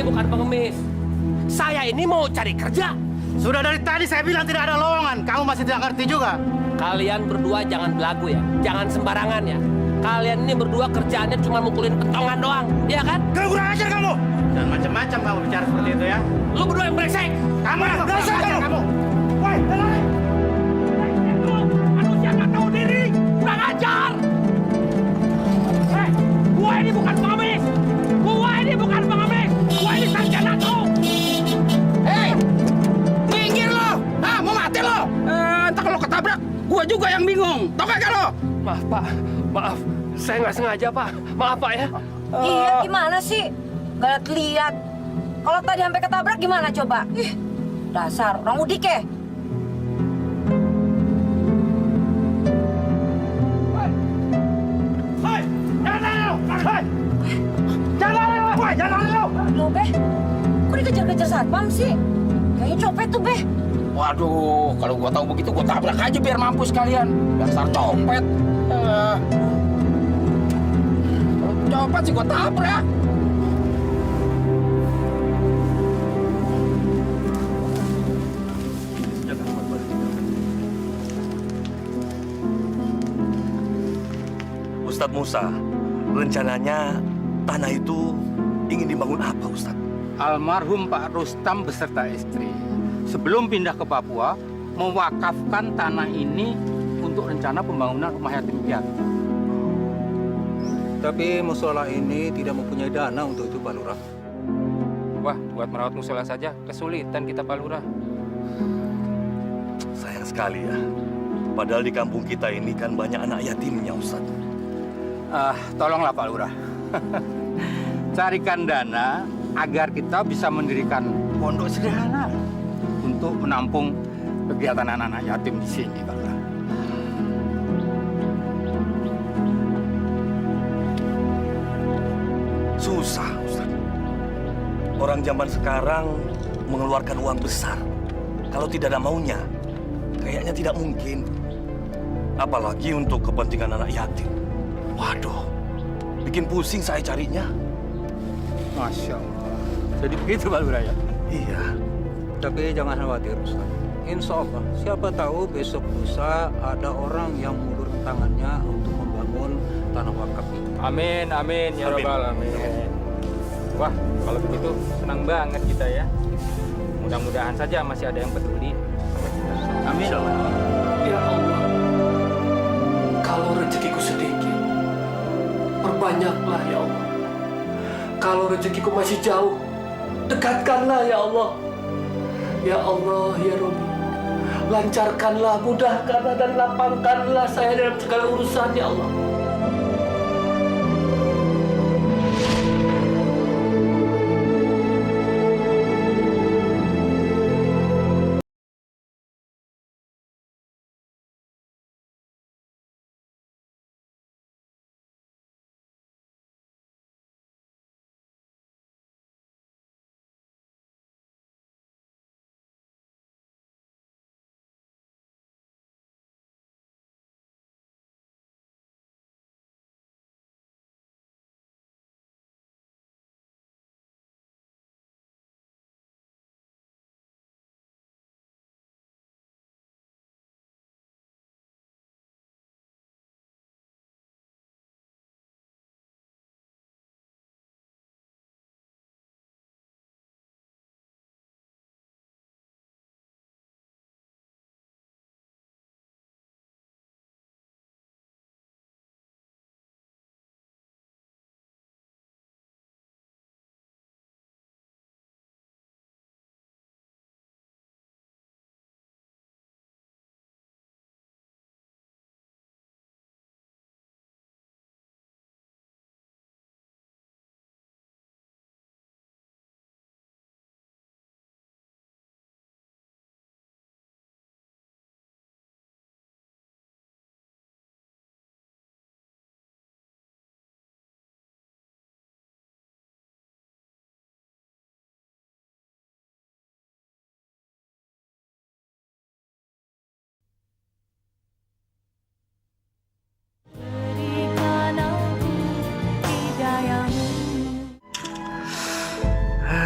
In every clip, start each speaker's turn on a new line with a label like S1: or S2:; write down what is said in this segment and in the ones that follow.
S1: bukan pengemis. Saya ini mau cari kerja.
S2: Sudah dari tadi saya bilang tidak ada lowongan. Kamu masih tidak ngerti juga.
S1: Kalian berdua jangan belagu ya. Jangan sembarangan ya. Kalian ini berdua kerjaannya cuma mukulin pentongan doang. Iya kan?
S2: Kurang ajar kamu. Dan macam-macam kamu bicara seperti itu ya.
S1: Lu berdua yang brengsek.
S2: Kamu brengsek kamu.
S1: Woi, dengerin. Manusia nggak tahu diri. Kurang ajar. Gua ini bukan pengemis. Gua ini bukan pengemis. Gua ini sarjana tuh.
S3: Hei, minggir lo! Ah, mau mati lo! Entah kalau ketabrak, gua juga yang bingung. Tau gak lo?
S1: Maaf, Pak. Maaf. Saya nggak sengaja, Pak. Maaf, Pak ya.
S4: Iya, gimana sih? Gak lihat. Kalau tadi sampai ketabrak gimana coba? Ih, dasar orang udik ya. Lo, Beh, kok dikejar-kejar satpam sih? Kayaknya copet tuh, Beh.
S3: Waduh, kalau gua tahu begitu gua tabrak aja biar mampus kalian. Dasar copet. Kalau copet sih gua tabrak.
S5: Ustadz Musa, rencananya tanah itu ingin dibangun apa, Ustadz?
S6: Almarhum Pak Rustam beserta istri sebelum pindah ke Papua mewakafkan tanah ini untuk rencana pembangunan rumah yatim piatu.
S7: Tapi musola ini tidak mempunyai dana untuk itu, Pak Lurah.
S8: Wah, buat merawat musola saja kesulitan kita, Pak Lurah.
S5: Sayang sekali ya. Padahal di kampung kita ini kan banyak anak yatimnya, Ustadz.
S6: Tolonglah Pak Lurah. Carikan dana agar kita bisa mendirikan pondok sederhana untuk menampung kegiatan anak-anak yatim di sini, Pak Lurah.
S5: Susah, Ustadz. Orang zaman sekarang mengeluarkan uang besar. Kalau tidak ada maunya, kayaknya tidak mungkin. Apalagi untuk kepentingan anak yatim. Waduh, bikin pusing saya carinya.
S6: Masya Allah. Jadi begitu Pak Lurah ya?
S5: Iya.
S7: Tapi jangan khawatir, Ustaz. Insya Allah, siapa tahu besok lusa ada orang yang mengulurkan tangannya untuk membangun tanah wakaf itu.
S8: Amin, amin, ya
S5: Amin.
S8: Rabbal Alamin. Wah, kalau begitu senang banget kita ya. Mudah-mudahan saja masih ada yang peduli sama kita.
S6: Amin.
S1: Ya Allah. Kalau rezekiku sedikit, perbanyaklah ya Allah. Kalau rezekiku masih jauh, dekatkanlah ya Allah. Ya Allah, ya Rabbi. Lancarkanlah, mudahkanlah, dan lapangkanlah saya dalam segala urusan ya Allah.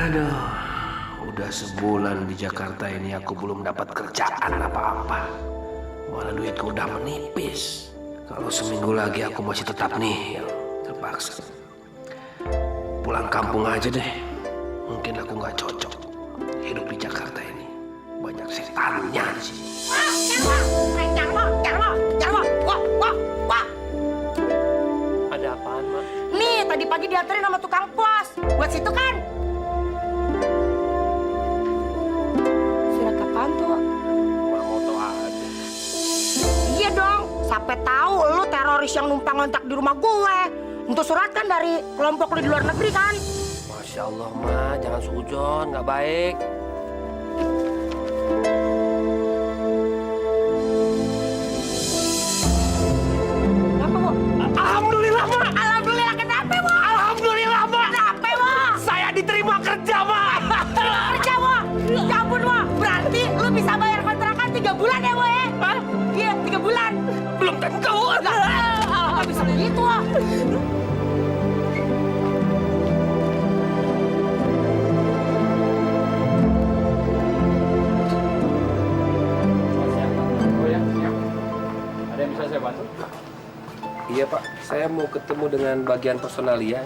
S1: Aduh, udah sebulan di Jakarta ini aku belum dapat kerjaan apa-apa. Malah duitku udah menipis. Kalau seminggu lagi aku masih tetap nih, terpaksa. Pulang kampung aja deh. Mungkin aku nggak cocok hidup di Jakarta ini. Banyak setannya di sini.
S4: Wah.
S1: Ada apaan, Mak?
S4: Nih, tadi pagi dianterin sama tukang pos. Buat situ kan? Surat apaan tuh?
S1: Moto aja.
S4: Iya dong. Sampai tahu lu teroris yang numpang ngontak di rumah gue. Untuk surat kan dari kelompok lu di luar negeri kan?
S1: Masya Allah, Ma. Jangan sujon, nggak baik.
S4: Kenapa, Bu?
S1: Alhamdulillah, Ma.
S4: Alhamdulillah, kenapa, Bu?
S1: Alhamdulillah, Ma.
S4: Kenapa, Bu?
S1: Saya diterima kerja, Ma.
S4: Kerja, Bu. Ya ampun, Bu. Berarti lu bisa bayar kontrakan 3 bulan ya, Bu, ya? Hah? Iya, 3 bulan.
S1: Belum tentu.
S4: Nggak bisa begitu, Bu.
S8: Oh ya, siap. Ada yang bisa saya bantu?
S1: Iya, Pak. Saya mau ketemu dengan bagian personalia.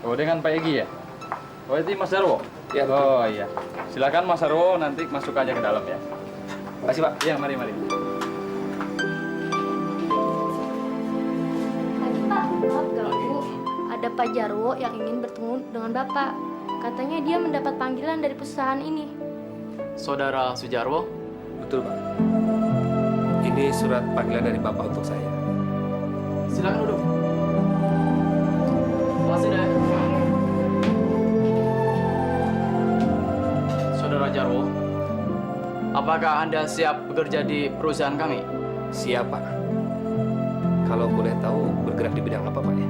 S8: Oh, dengan Pak Egi ya? Oh, itu Mas Darwo?
S1: Ya, betul.
S8: Oh iya. Silakan Mas Darwo nanti masuk aja ke dalam ya.
S1: Makasih, Pak.
S8: Iya, mari.
S9: Tadi Pak, maaf ganggu. Ada Pak Jarwo yang ingin bertemu dengan Bapak. Katanya dia mendapat panggilan dari perusahaan ini.
S10: Saudara Sujarwo?
S1: Betul, Pak. Ini surat panggilan dari Bapak untuk saya.
S10: Silakan duduk. Makasih deh. Saudara Jarwo, apakah Anda siap bekerja di perusahaan kami?
S1: Siap, Pak. Kalau boleh tahu bergerak di bidang apa, Pak ya?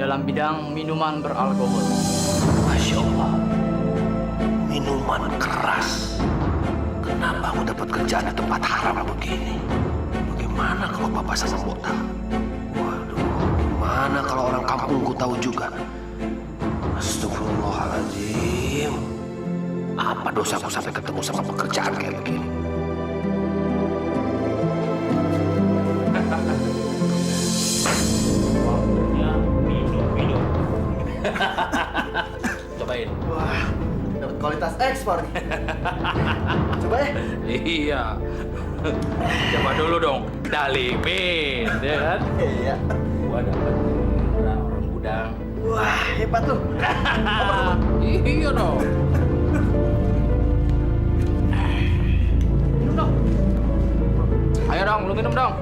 S10: Dalam bidang minuman beralkohol.
S1: Masya Allah. Minuman keras. Kenapa aku dapat kerjaan di tempat haram begini? Bagaimana kalau Bapak sama Mbok tahu? Waduh, gimana kalau orang kampungku tahu juga? Astagfirullahaladzim. Apa dosaku sampai ketemu sama pekerjaan kayak begini? Cobain.
S2: Wah, dapat kualitas ekspor nih. Coba ya.
S8: Iya. Coba dulu dong. Dalimin, ya kan?
S2: Iya.
S8: Gua dapat orang gudang.
S2: Wah, hebat tuh.
S8: Iya dong. Minum dong. Ayo dong, lu minum dong.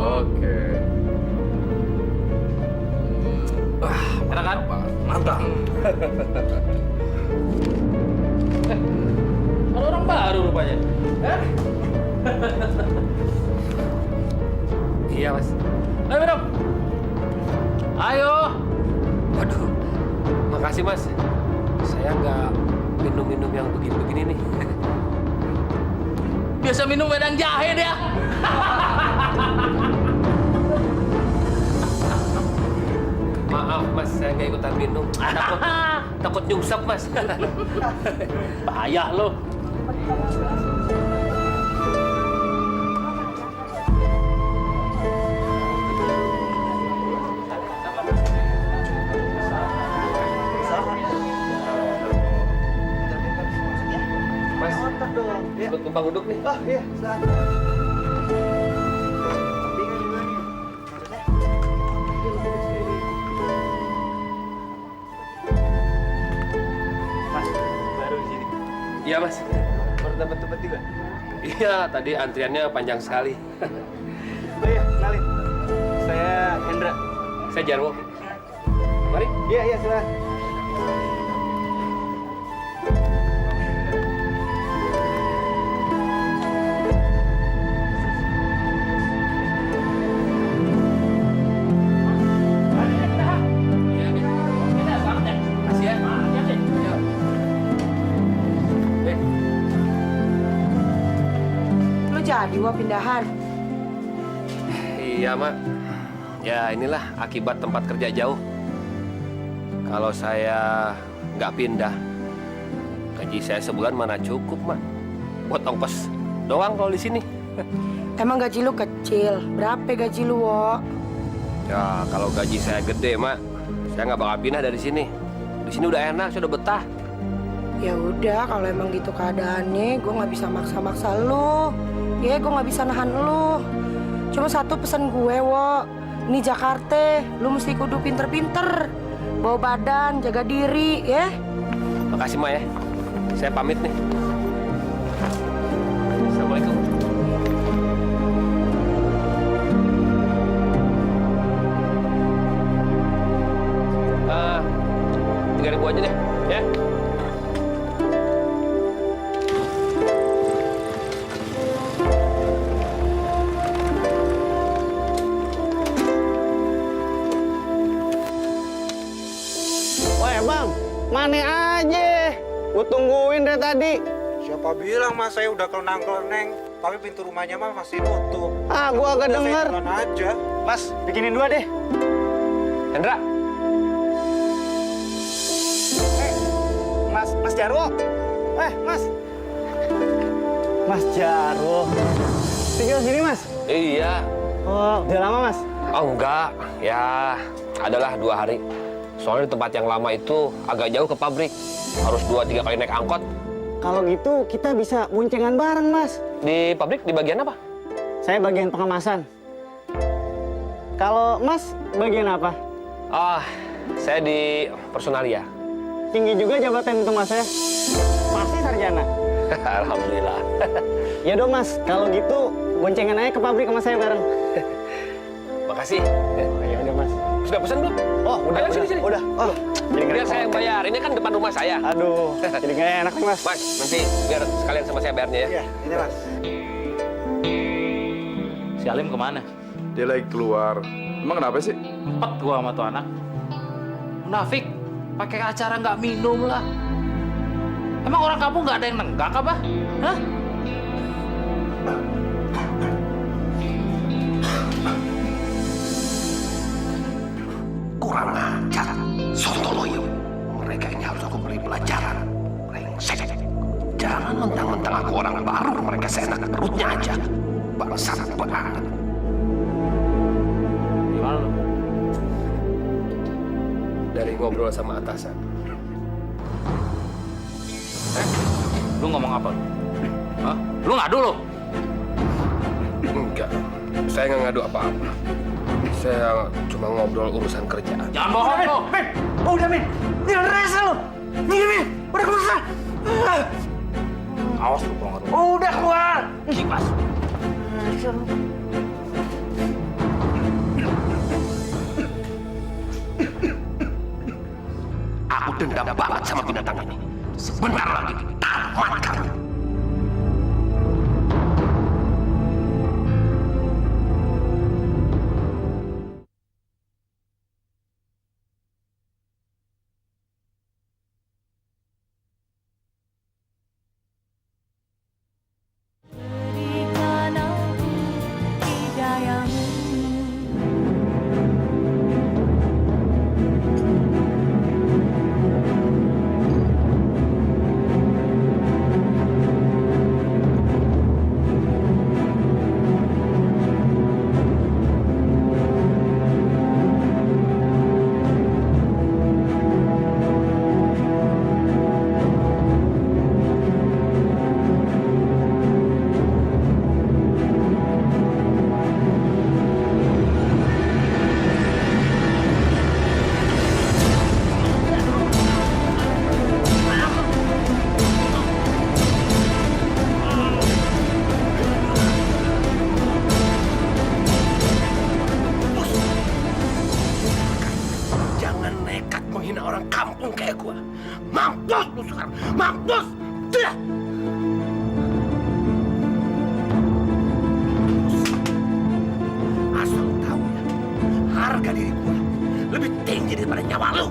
S8: Oke. Wah, enak kan? Mantap. Ada orang baru rupanya.
S1: Iya, Mas.
S8: Ayo minum. Ayo.
S1: Waduh, makasih, Mas. Saya nggak minum-minum yang begini-begini nih.
S8: Biasa minum wedang jahe dia.
S1: Maaf, Mas, saya nggak ikutan minum. Takut nyungsep, Mas.
S8: Bahaya lo.
S1: Mas,
S2: Mantap dong. Ya.
S1: ikut numpang duduk nih.
S2: Oh iya, silahkan. Bingung juga nih. Maksudnya?
S8: Mas, baru di sini.
S1: Iya, Mas.
S2: Baru dapat tempat juga.
S1: Iya, tadi antriannya panjang sekali.
S2: Oh iya, kenalin. Saya Hendra.
S1: Saya Jarwo. Mari.
S2: Iya, iya, silahkan.
S1: Makasih ya.
S4: Lu jadi Wah pindahan.
S1: Iya, Mak. Ya, inilah akibat tempat kerja jauh. Kalau saya nggak pindah, gaji saya sebulan mana cukup, Mak. Buat ongkos doang kalau di sini.
S11: Emang gaji lu kecil? Berapa gaji lu, Wo?
S1: Ya, kalau gaji saya gede, Mak, saya nggak bakal pindah dari sini. Di sini udah enak, saya udah betah.
S11: Ya udah, kalau emang gitu keadaannya, gue nggak bisa maksa-maksa lu. Ya, gue nggak bisa nahan lu. Cuma satu pesan gue, Wo. Ini Jakarta, lu mesti kudu pinter-pinter. Bawa badan, jaga diri, ya.
S1: Makasih, Mak ya. Saya pamit nih. Assalamualaikum. Ah, 3.000 aja deh, ya.
S2: Wah bang, mana aja? Gue tungguin dari tadi.
S7: Siapa bilang mas saya udah kelenang-keleneng, tapi pintu rumahnya mah masih nutup.
S2: Ah, gue agak
S7: Udah,
S2: denger.
S7: saya jalan aja.
S2: Mas, bikinin dua deh.
S1: Hendra,
S2: Mas Jarwo. Mas. Mas Jarwo. Tinggal sini, Mas?
S1: iya.
S2: Oh, udah lama, Mas?
S1: Oh enggak, ya adalah 2 hari. Soalnya di tempat yang lama itu agak jauh ke pabrik. Harus 2-3 kali naik angkot.
S2: Kalau gitu, kita bisa boncengan bareng, Mas.
S1: Di pabrik di bagian apa?
S2: Saya bagian pengemasan. Kalau Mas bagian apa?
S1: Ah, saya di personalia.
S2: Tinggi juga jabatan itu Mas ya? Pasti sarjana.
S1: Alhamdulillah.
S2: Ya dong Mas, kalau gitu boncengan aja ke pabrik sama saya bareng.
S1: Makasih.
S2: Ya udah Mas.
S1: Sudah pesan belum?
S2: Oh, udah.
S1: Ayo, sini.
S2: Udah. Oh, jadi nggak
S1: Biar saya yang bayar. Ini kan depan rumah saya.
S2: Aduh, jadi nggak enak nih Mas.
S1: Mas, nanti biar sekalian sama saya bayarnya ya.
S2: Iya, ini Mas.
S8: Si Alim kemana?
S12: Dia lagi keluar. Emang kenapa sih?
S8: Empet gua sama tuh anak. Munafik, pakai acara nggak minum lah. Emang orang kampung nggak ada yang nenggak apa? Hah?
S5: Kurang ajar, sontoloyo. Mereka ini harus aku beri pelajaran. Brengsek. Jangan mentang-mentang aku orang baru, mereka seenak perutnya aja. Bangsat banget.
S8: Gimana lu?
S1: Dari ngobrol sama atasan.
S8: Lu ngomong apa? Hah? Lu ngadu lu?
S1: Enggak, saya nggak ngadu apa-apa. Saya cuma ngobrol urusan kerjaan.
S8: Jangan bohong lu.
S2: Min, udah Min. Ini rese lo. Min, udah keluar.
S8: Awas lu kalau nggak.
S2: Udah keluar.
S8: Kipas.
S5: Aku dendam banget sama binatang ini. Sebentar lagi tamat kamu. Mampus lu sekarang, mampus! Tidak! Asal lu tahu ya, harga diri gua lebih tinggi daripada nyawa lu.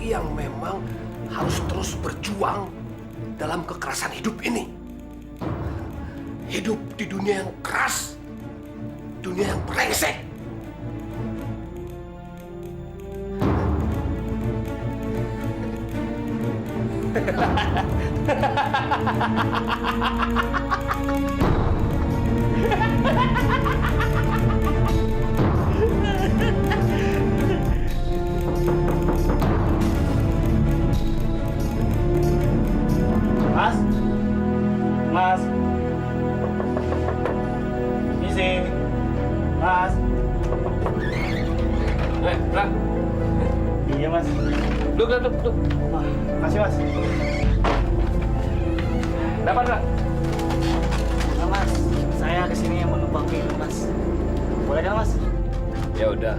S1: laki-laki yang memang harus terus berjuang dalam kekerasan hidup ini. Hidup di dunia yang keras, dunia yang brengsek.
S2: Mas, Mas, misi, Mas.
S1: Rak.
S2: Iya Mas.
S1: Duduk.
S2: Makasih Mas.
S1: Dapat, Rak?
S2: Nah, Mas, saya kesini mau numpang minum Mas. Boleh kan Mas?
S1: Ya udah,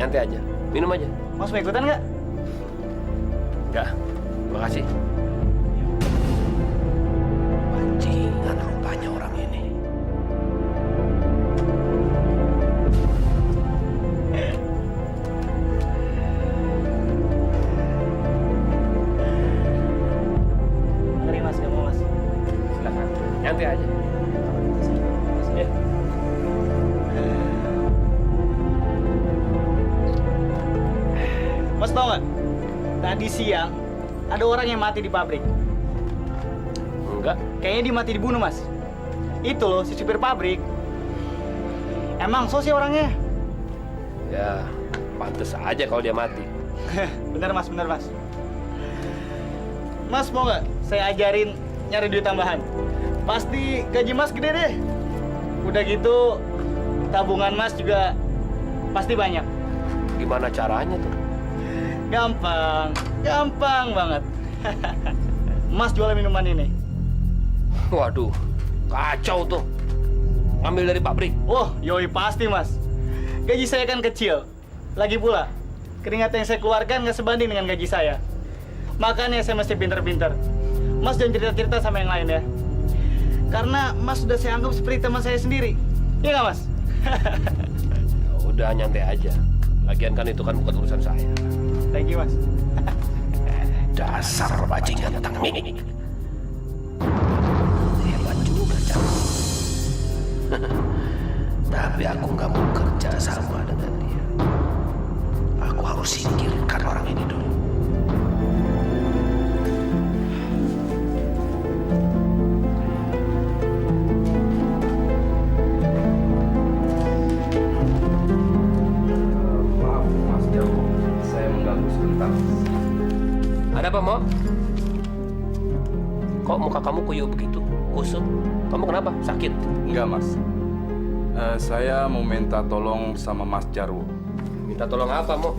S1: nyantai aja, minum aja.
S2: Mas mau ikutan nggak?
S1: Enggak, makasih. Bajingan rupanya orang ini.
S2: Mari Mas, kamu Mas.
S1: Silakan, nyantai aja. Ya.
S2: Mas tau nggak? Tadi siang ada orang yang mati di pabrik.
S1: Enggak.
S2: Kayaknya dia mati dibunuh Mas. Itu loh si supir pabrik. Emang so sih orangnya?
S1: Ya, pantes aja kalau dia mati.
S2: Bener Mas, bener Mas. Mas mau nggak saya ajarin nyari duit tambahan? Pasti gaji Mas gede deh. Udah gitu tabungan Mas juga pasti banyak.
S1: Gimana caranya tuh?
S2: Gampang banget. Mas jual minuman ini.
S1: Waduh, kacau tuh. Ambil dari pabrik.
S2: Oh, yoi pasti Mas. Gaji saya kan kecil. Lagi pula, keringat yang saya keluarkan nggak sebanding dengan gaji saya. Makanya saya mesti pinter-pinter. Mas jangan cerita-cerita sama yang lain ya. Karena Mas sudah saya anggap seperti teman saya sendiri. Iya nggak Mas?
S1: Udah nyantai aja. Lagian kan itu kan bukan urusan saya.
S2: Thank you Mas.
S1: Dasar bajingan tentang mini. Hebat juga, Cak. Tapi aku nggak mau kerja sama dengan dia. Aku harus singkirkan orang ini dulu.
S12: Maaf, Mas Jarwo. Saya mengganggu sebentar.
S1: Ada apa, Mo? Kok muka kamu kuyup begitu? Kusut? Kamu kenapa? Sakit?
S12: Enggak, Mas. Saya mau minta tolong sama Mas Jarwo.
S1: Minta tolong apa, Mo?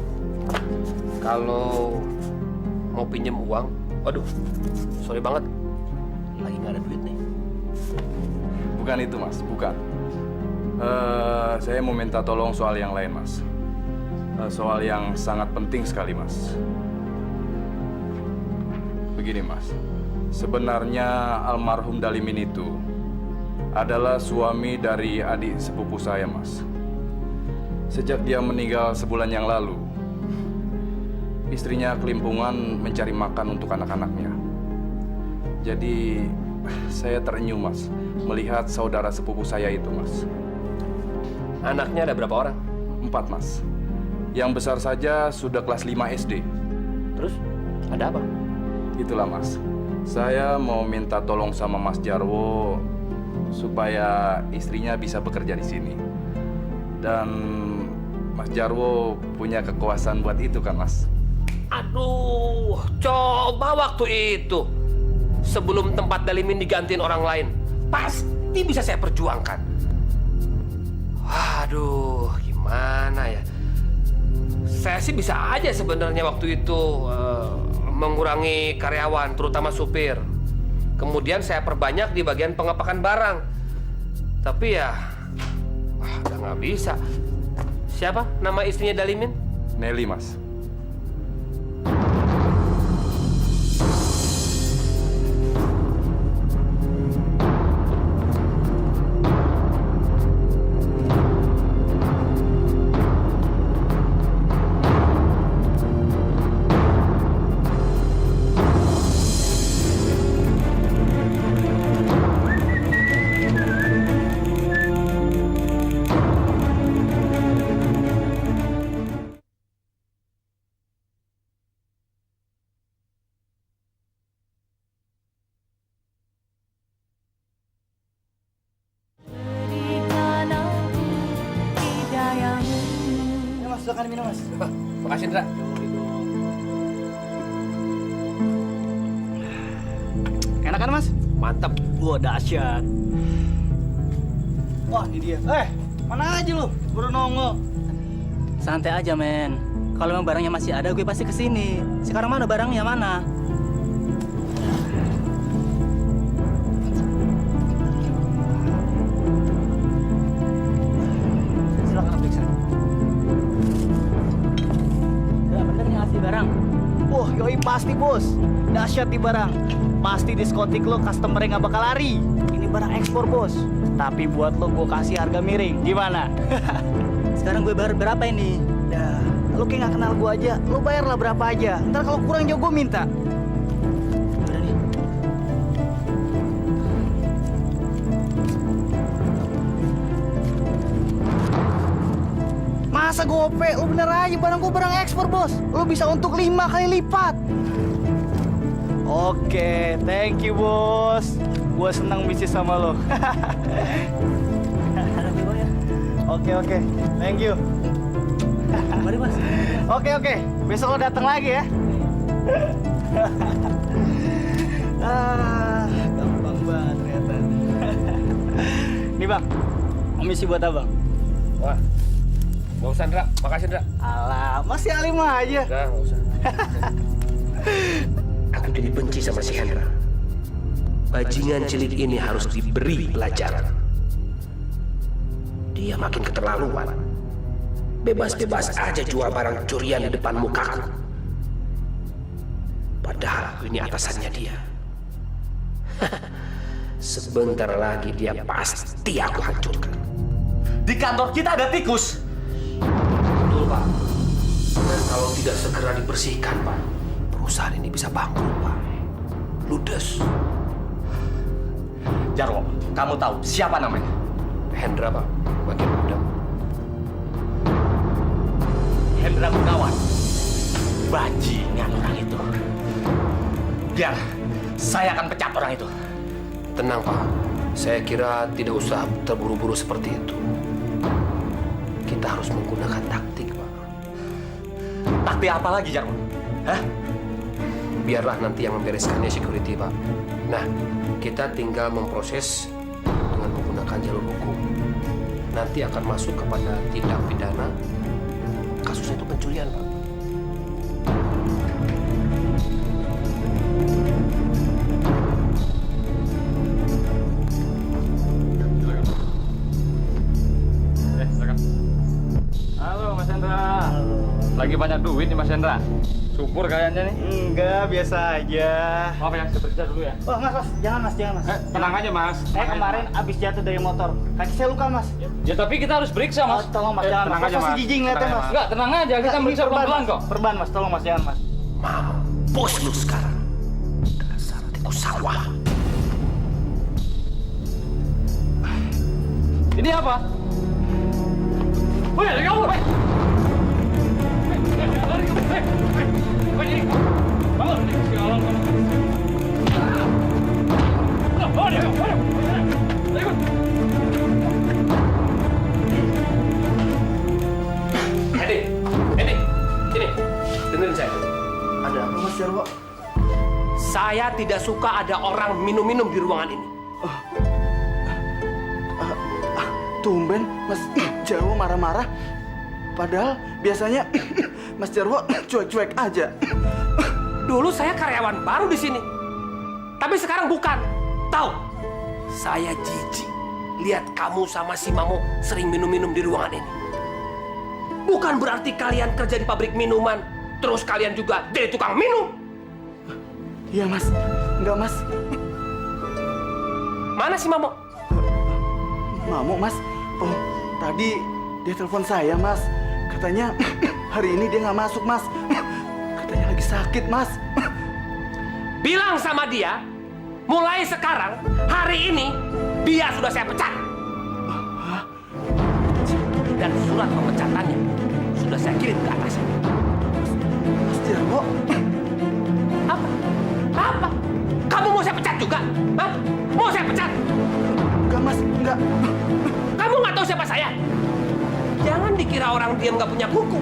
S1: Kalau mau pinjem uang, waduh, sorry banget. Lagi nggak ada duit nih.
S12: Bukan itu, Mas. Bukan. Saya mau minta tolong soal yang lain, Mas. Soal yang sangat penting sekali, Mas. Begini, Mas. Sebenarnya almarhum Dalimin itu adalah suami dari adik sepupu saya, Mas. Sejak dia meninggal sebulan yang lalu, istrinya kelimpungan mencari makan untuk anak-anaknya. Jadi, saya terenyuh, Mas, melihat saudara sepupu saya itu, Mas.
S1: Anaknya ada berapa orang?
S12: 4, Mas. Yang besar saja sudah kelas 5 SD.
S1: Terus, ada apa?
S12: Itulah, Mas. Saya mau minta tolong sama Mas Jarwo supaya istrinya bisa bekerja di sini. Dan Mas Jarwo punya kekuasaan buat itu kan, Mas?
S1: Aduh, coba waktu itu sebelum tempat Dalimin digantiin orang lain, pasti bisa saya perjuangkan. Waduh, gimana ya? Saya sih bisa aja sebenarnya waktu itu mengurangi karyawan, terutama supir. Kemudian saya perbanyak di bagian pengepakan barang. Tapi ya, udah nggak bisa. Siapa nama istrinya Dalimin?
S12: Nelly, Mas.
S8: Makasih, Indra.
S2: Enak kan, Mas?
S1: Mantap, gua dahsyat.
S2: Wah, ini dia. Mana aja lu? Baru nongol.
S13: Santai aja, men. Kalau memang barangnya masih ada, gue pasti kesini. Sekarang mana barangnya, mana? Silakan periksa. Ya, bener nih asli barang.
S2: Wah, yoi pasti, Bos. Dahsyat di barang. Pasti diskotik lo customer-nya nggak bakal lari. Ini barang ekspor, Bos. Tapi buat lo gue kasih harga miring. Gimana?
S13: Sekarang gue bayar berapa ini?
S2: Ya, lo kayak nggak kenal gue aja. Lo bayarlah berapa aja. Ntar kalau kurang jauh gue minta.
S13: Udah nih.
S2: Masa gope? Lo bener aja, barang gue barang ekspor, Bos. Lo bisa untuk 5 kali lipat. Oke, thank you, Bos. Gue senang bisnis sama lo. Oke, thank you.
S13: Mari, Mas.
S2: Oke, besok lo datang lagi ya. Gampang banget ternyata. Nih bang, komisi buat abang.
S8: Wah, nggak usah, Indra. Makasih, Indra.
S2: Alah, masih alim aja.
S8: Udah, nggak usah.
S1: Aku jadi benci sama si Hendra. Bajingan cilik ini harus diberi pelajaran. Dia makin keterlaluan. Bebas-bebas aja jual barang curian di depan mukaku. Padahal aku ini atasannya dia. Sebentar lagi dia pasti aku hancurkan.
S5: Di kantor kita ada tikus.
S1: Betul, Pak. Dan kalau tidak segera dibersihkan, Pak, perusahaan ini bisa bangkrut, Pak. Ludes.
S5: Jarwo, kamu tahu siapa namanya?
S1: Hendra, Pak. Bagian muda.
S5: Hendra Gunawan. Bajingan orang itu. Biar saya akan pecat orang itu.
S1: Tenang, Pak. Saya kira tidak usah terburu-buru seperti itu. Kita harus menggunakan taktik, Pak.
S5: Taktik apa lagi, Jarwo? Hah?
S1: Biarlah nanti yang membereskannya security, Pak. Nah, kita tinggal memproses dengan menggunakan jalur hukum. Nanti akan masuk kepada tindak pidana. Kasusnya itu pencurian, Pak.
S8: Halo, Mas Hendra. Lagi banyak duit nih, Mas Hendra. Subur kayaknya nih.
S2: Enggak, biasa aja.
S8: Maaf ya, saya periksa dulu ya.
S2: Wah, mas, jangan mas.
S8: Tenang aja, Mas.
S2: Saya kemarin abis jatuh dari motor. Kaki saya luka, mas.
S8: Ya tapi kita harus periksa, Mas.
S2: Tolong mas, jangan
S8: tenang
S2: mas.
S8: aja,
S2: Pasti
S8: Mas.
S2: jijik ngeliatnya,
S8: Tenang,
S2: mas.
S8: Enggak, tenang aja. Kita
S2: Ini
S8: meriksa
S2: perban,
S8: pelan-pelan
S2: mas.
S8: kok.
S2: Perban, mas. Tolong mas, jangan mas.
S1: Mampus lu sekarang. Dasar tikus sawah.
S8: Ini apa? Woi, lari kabur, woi. Lari kabur, woi. Ini. Bangun, sialan kamu. Lari kabur.
S1: Edi, sini. Dengerin saya.
S2: Ada apa, Mas Jarwo?
S1: Saya tidak suka ada orang minum-minum di ruangan ini.
S2: Tumben, Mas Jarwo marah-marah. Padahal biasanya Mas Jarwo cuek-cuek aja.
S1: Dulu saya karyawan baru di sini. Tapi sekarang bukan. Tahu? Saya jijik lihat kamu sama si Mamo sering minum-minum di ruangan ini. Bukan berarti kalian kerja di pabrik minuman, terus kalian juga jadi tukang minum.
S2: Iya, Mas. Enggak, Mas.
S1: Mana si Mamo?
S2: Mamo, Mas. Oh, tadi dia telepon saya, Mas. Katanya hari ini dia nggak masuk, Mas. Katanya lagi sakit, Mas.
S1: Bilang sama dia, mulai sekarang, hari ini, dia sudah saya pecat. Dan surat pemecatannya sudah saya kirim ke atasnya.
S2: Mas Jarwo.
S1: Apa? Kamu mau saya pecat juga? Hah? Mau saya pecat?
S2: Enggak, Mas. Enggak.
S1: Kamu nggak tahu siapa saya? Jangan dikira orang diam nggak punya kuku.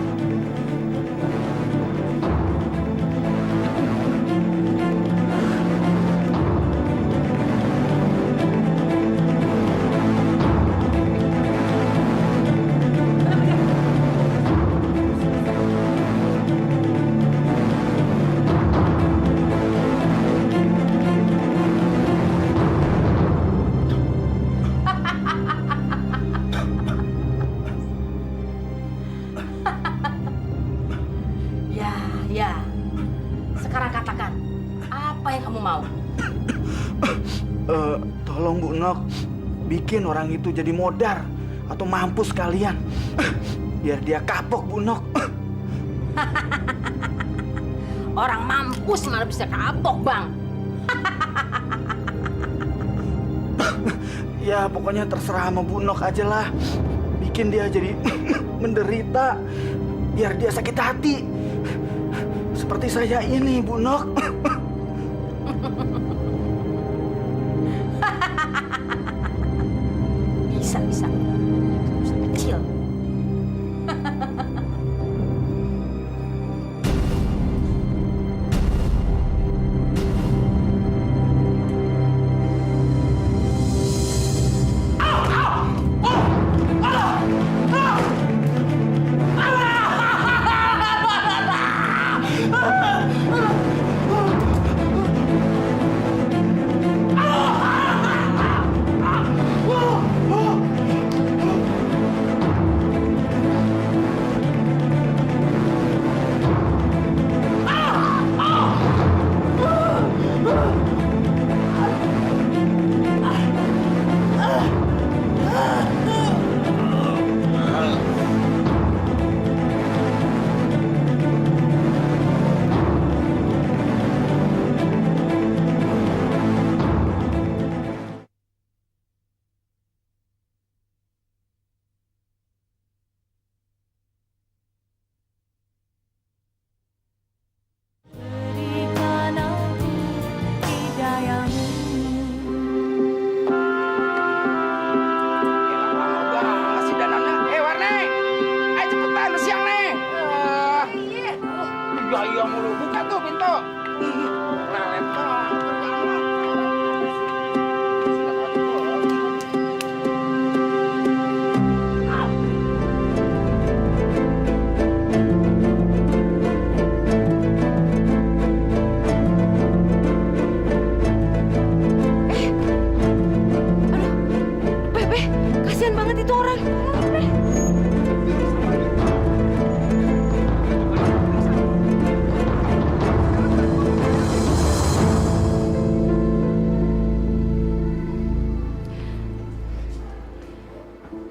S4: mau?
S2: Tolong Bu Nok, bikin orang itu jadi modar atau mampus kalian. Biar dia kapok Bu Nok.
S4: Orang mampus malah bisa kapok, Bang.
S2: Ya pokoknya terserah sama Bu Nok aja lah. Bikin dia jadi menderita. Biar dia sakit hati. Seperti saya ini Bu Nok.
S4: Bisa. Bisa kecil.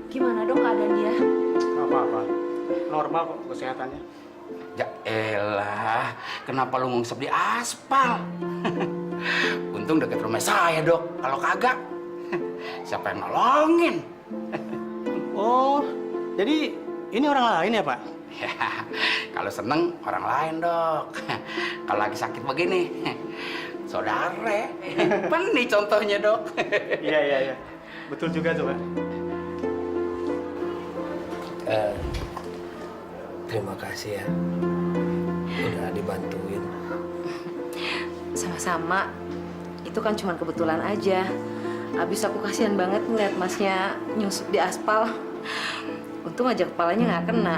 S4: Gimana dok keadaan dia?
S3: Nggak apa-apa. Normal kok kesehatannya. Ya elah, kenapa lu ngungsep di aspal? Untung deket rumah saya, Dok. Kalau kagak, siapa yang nolongin?
S2: Oh, jadi ini orang lain ya, Pak?
S3: Ya, kalau seneng orang lain, Dok. Kalau lagi sakit begini, saudara. Nih contohnya, Dok.
S2: Iya. Betul juga tuh, Pak.
S1: Terima kasih ya. Udah dibantuin.
S4: Sama-sama. Itu kan cuma kebetulan aja. Abis aku kasihan banget ngeliat masnya nyusup di aspal. Untung aja kepalanya nggak kena.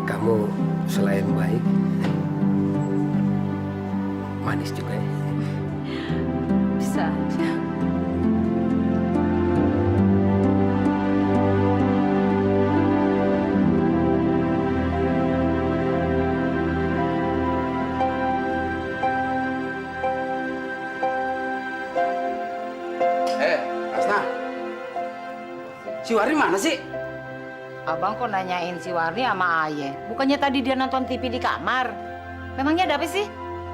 S1: Kamu selain baik, manis juga ya.
S4: Bisa aja.
S3: Asna. Si Wari mana sih?
S4: Abang kok nanyain si Warni sama Aye? Bukannya tadi dia nonton TV di kamar? Memangnya ada apa sih?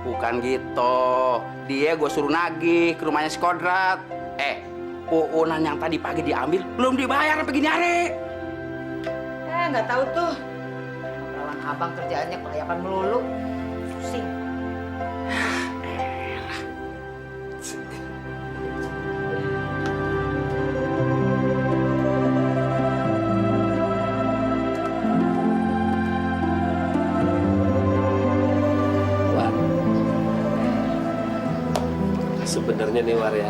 S3: Bukan gitu. Dia gue suruh nagih ke rumahnya si Kodrat. Uunan yang tadi pagi diambil belum dibayar sampai gini hari.
S4: Nggak tahu tuh. Perawan abang kerjaannya kelayakan melulu. Pusing.
S1: Sebenarnya nih War ya,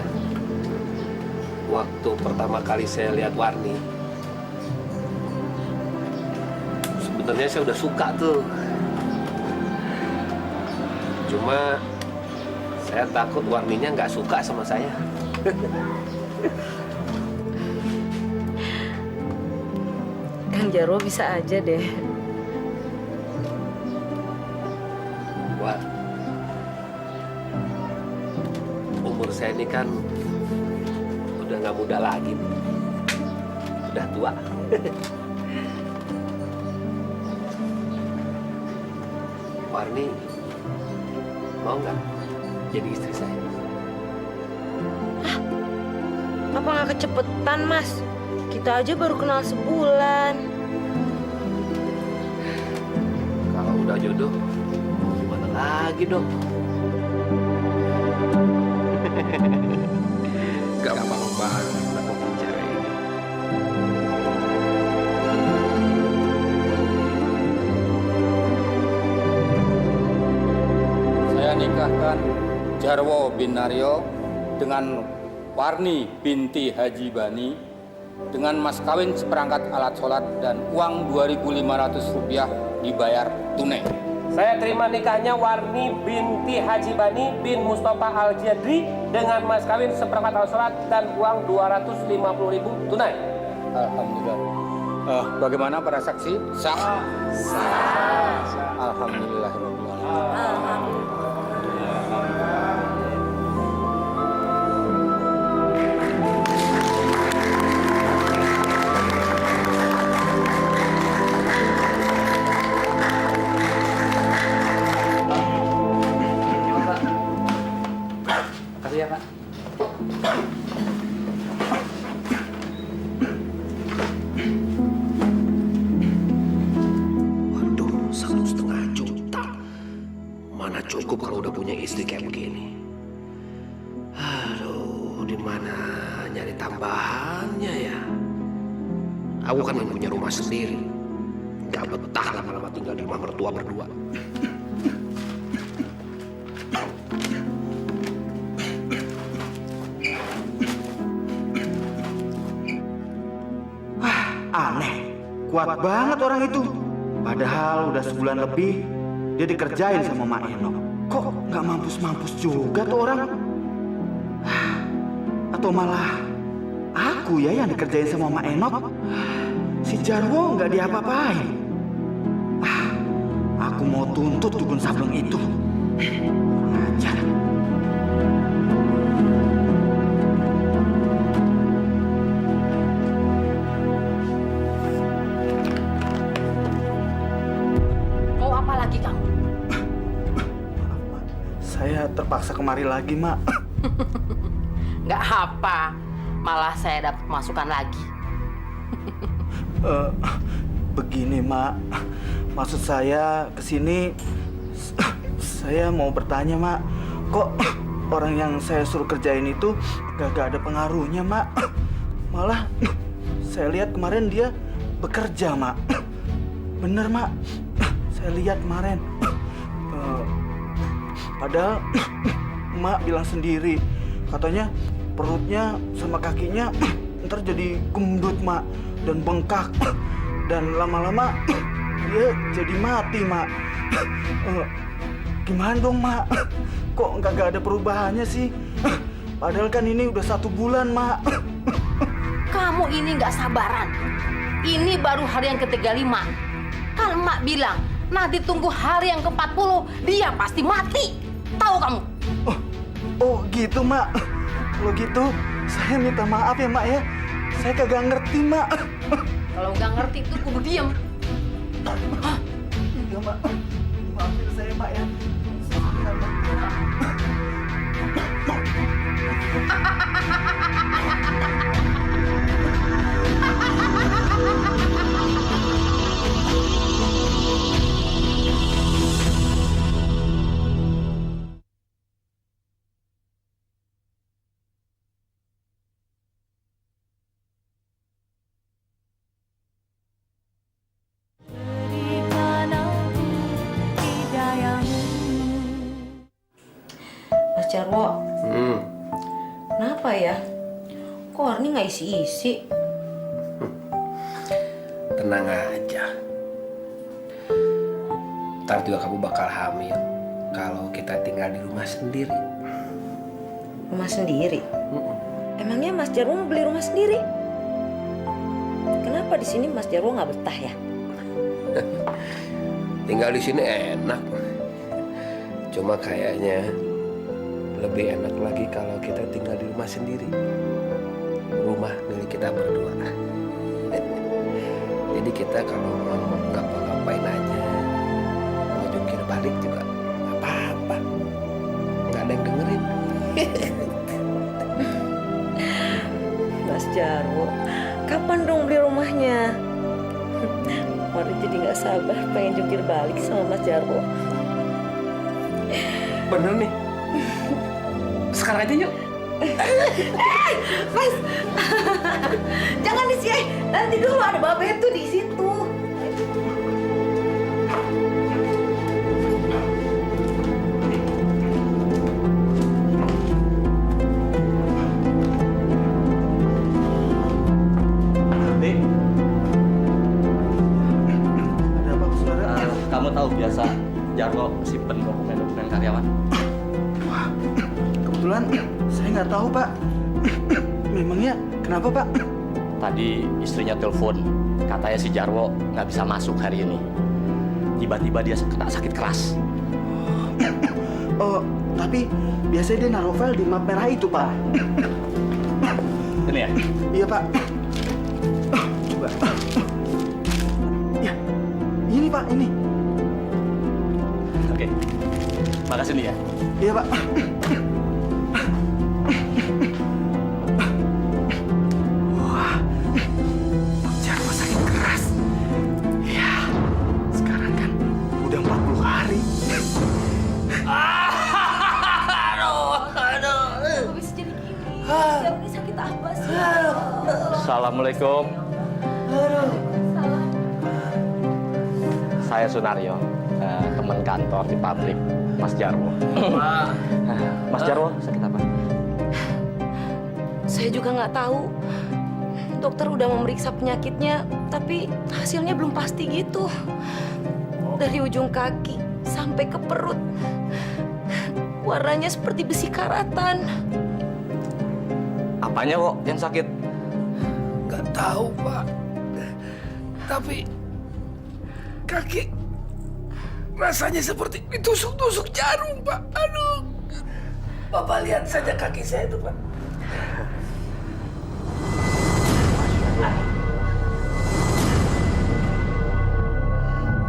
S1: waktu pertama kali saya lihat Warni, sebenarnya saya udah suka tuh. Cuma saya takut Warninya nggak suka sama saya.
S4: Kang Jarwo bisa aja deh
S1: ini kan udah nggak muda lagi, udah tua. Warni mau nggak jadi istri saya?
S11: Apa nggak kecepetan, Mas? Kita aja baru kenal sebulan.
S1: Kalau udah jodoh, gimana lagi dong? Gampang banget dapetin cewek ini.
S6: Saya nikahkan Jarwo bin Naryo dengan Warni binti Haji Bani dengan mas kawin seperangkat alat sholat dan uang Rp2.500 dibayar tunai.
S14: Saya terima nikahnya Warni binti Haji Bani bin Mustafa Al-Jadri dengan mas kawin seperangkat alat sholat dan uang Rp250.000 tunai.
S6: Alhamdulillah. Bagaimana para saksi? Sah. Alhamdulillah.
S3: Makasih ya, Pak.
S1: Waduh, 1,5 juta. Mana cukup kalau udah punya istri kayak begini. Aduh, di mana nyari tambahannya ya? Aku kan yang punya rumah sendiri. Gak betah lama-lama tinggal di rumah mertua berdua.
S2: Aneh, kuat banget orang itu. Padahal udah sebulan lebih dia dikerjain sama Mak Eno. Kok nggak mampus-mampus juga tuh orang? Atau malah aku ya yang dikerjain sama Mak Eno? Si Jarwo nggak diapa-apain. Aku mau tuntut dukun sableng itu. Ajar. Saya terpaksa kemari lagi, Mak.
S4: Nggak apa, malah saya dapat masukan lagi.
S2: Begini, Mak. Maksud saya kesini, saya mau bertanya, Mak. Kok orang yang saya suruh kerjain itu gak ada pengaruhnya, Mak? Malah saya lihat kemarin dia bekerja, Mak. Bener, Mak. Saya lihat kemarin. Padahal Mak bilang sendiri, katanya perutnya sama kakinya ntar jadi gendut, Mak, dan bengkak, dan lama-lama dia jadi mati, Mak. Gimana dong, Mak? Kok nggak ada perubahannya sih? Padahal kan ini udah 1 bulan, Mak.
S4: Kamu ini nggak sabaran. Ini baru hari yang ke-35. Kan Mak bilang, nanti tunggu hari yang ke-40, dia pasti mati. Tahu kamu?
S2: Oh gitu, Mak. Kalau gitu, saya minta maaf ya, Mak ya. Saya kagak ngerti, Mak.
S4: Kalau nggak ngerti itu kudu diem.
S2: Iya, Mak. Maafin saya, Mak ya.
S11: Mas Jarwo, kenapa ya? Kok Warni nggak isi-isi?
S1: Tenang aja. Ntar juga kamu bakal hamil kalau kita tinggal di rumah sendiri.
S11: Rumah sendiri? Emangnya Mas Jarwo mau beli rumah sendiri? Kenapa di sini Mas Jarwo nggak betah ya?
S1: Tinggal di sini enak. Cuma kayaknya lebih enak lagi kalau kita tinggal di rumah sendiri. Rumah milik kita berdua. Jadi kita kalau mau ngapa-ngapain aja, mau jungkir balik juga nggak apa-apa. Nggak ada yang dengerin.
S15: Mas Jarwo, kapan dong beli rumahnya? Warni jadi nggak sabar pengen jungkir balik sama Mas Jarwo.
S1: Bener nih. Sekarang aja yuk.
S15: Mas, jangan di sini. Nanti dulu ada babe tuh di situ.
S13: Kamu tahu biasa Jarwo simpen dokumen-dokumen karyawan?
S2: Wah, kebetulan saya nggak tahu, Pak. Memangnya kenapa, Pak?
S13: Tadi istrinya telepon, katanya si Jarwo nggak bisa masuk hari ini. Tiba-tiba dia kena sakit keras.
S2: Oh, tapi biasanya dia naruh file di map merah itu, Pak.
S13: Ini ya?
S2: Iya, Pak. Coba. Ya, ini Pak, ini.
S13: Oke, makasih nih ya.
S2: Iya, Pak. Wah, Jarwo sakit keras. Ya, sekarang kan udah 40 hari.
S15: Kok bisa jadi gini? Jarwo sakit apa sih?
S13: Assalamualaikum. Saya Sunario, teman kantor di pabrik Mas Jarwo. Mas Jarwo sakit apa?
S15: Saya juga nggak tahu. Dokter udah memeriksa penyakitnya, tapi hasilnya belum pasti gitu. Dari ujung kaki sampai ke perut, warnanya seperti besi karatan.
S13: Apanya kok yang sakit?
S1: Nggak tahu, Pak. Tapi kaki rasanya seperti ditusuk-tusuk jarum, Pak. Aduh. Bapak lihat saja kaki saya itu, Pak.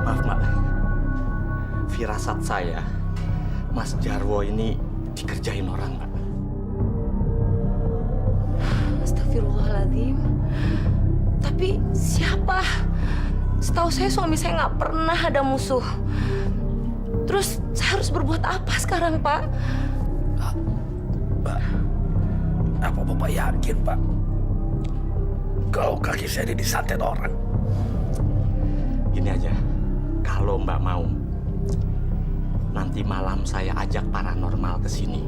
S13: Maaf, Mbak. Firasat saya, Mas Jarwo ini dikerjain orang, Mbak.
S15: Astagfirullahaladzim. Tapi siapa? Setahu saya suami saya nggak pernah ada musuh. Terus saya harus berbuat apa sekarang, Pak?
S1: Pak, apa Bapak yakin, Pak? Kalau kaki saya ini disantet orang?
S13: Gini aja, kalau Mbak mau, nanti malam saya ajak paranormal ke sini.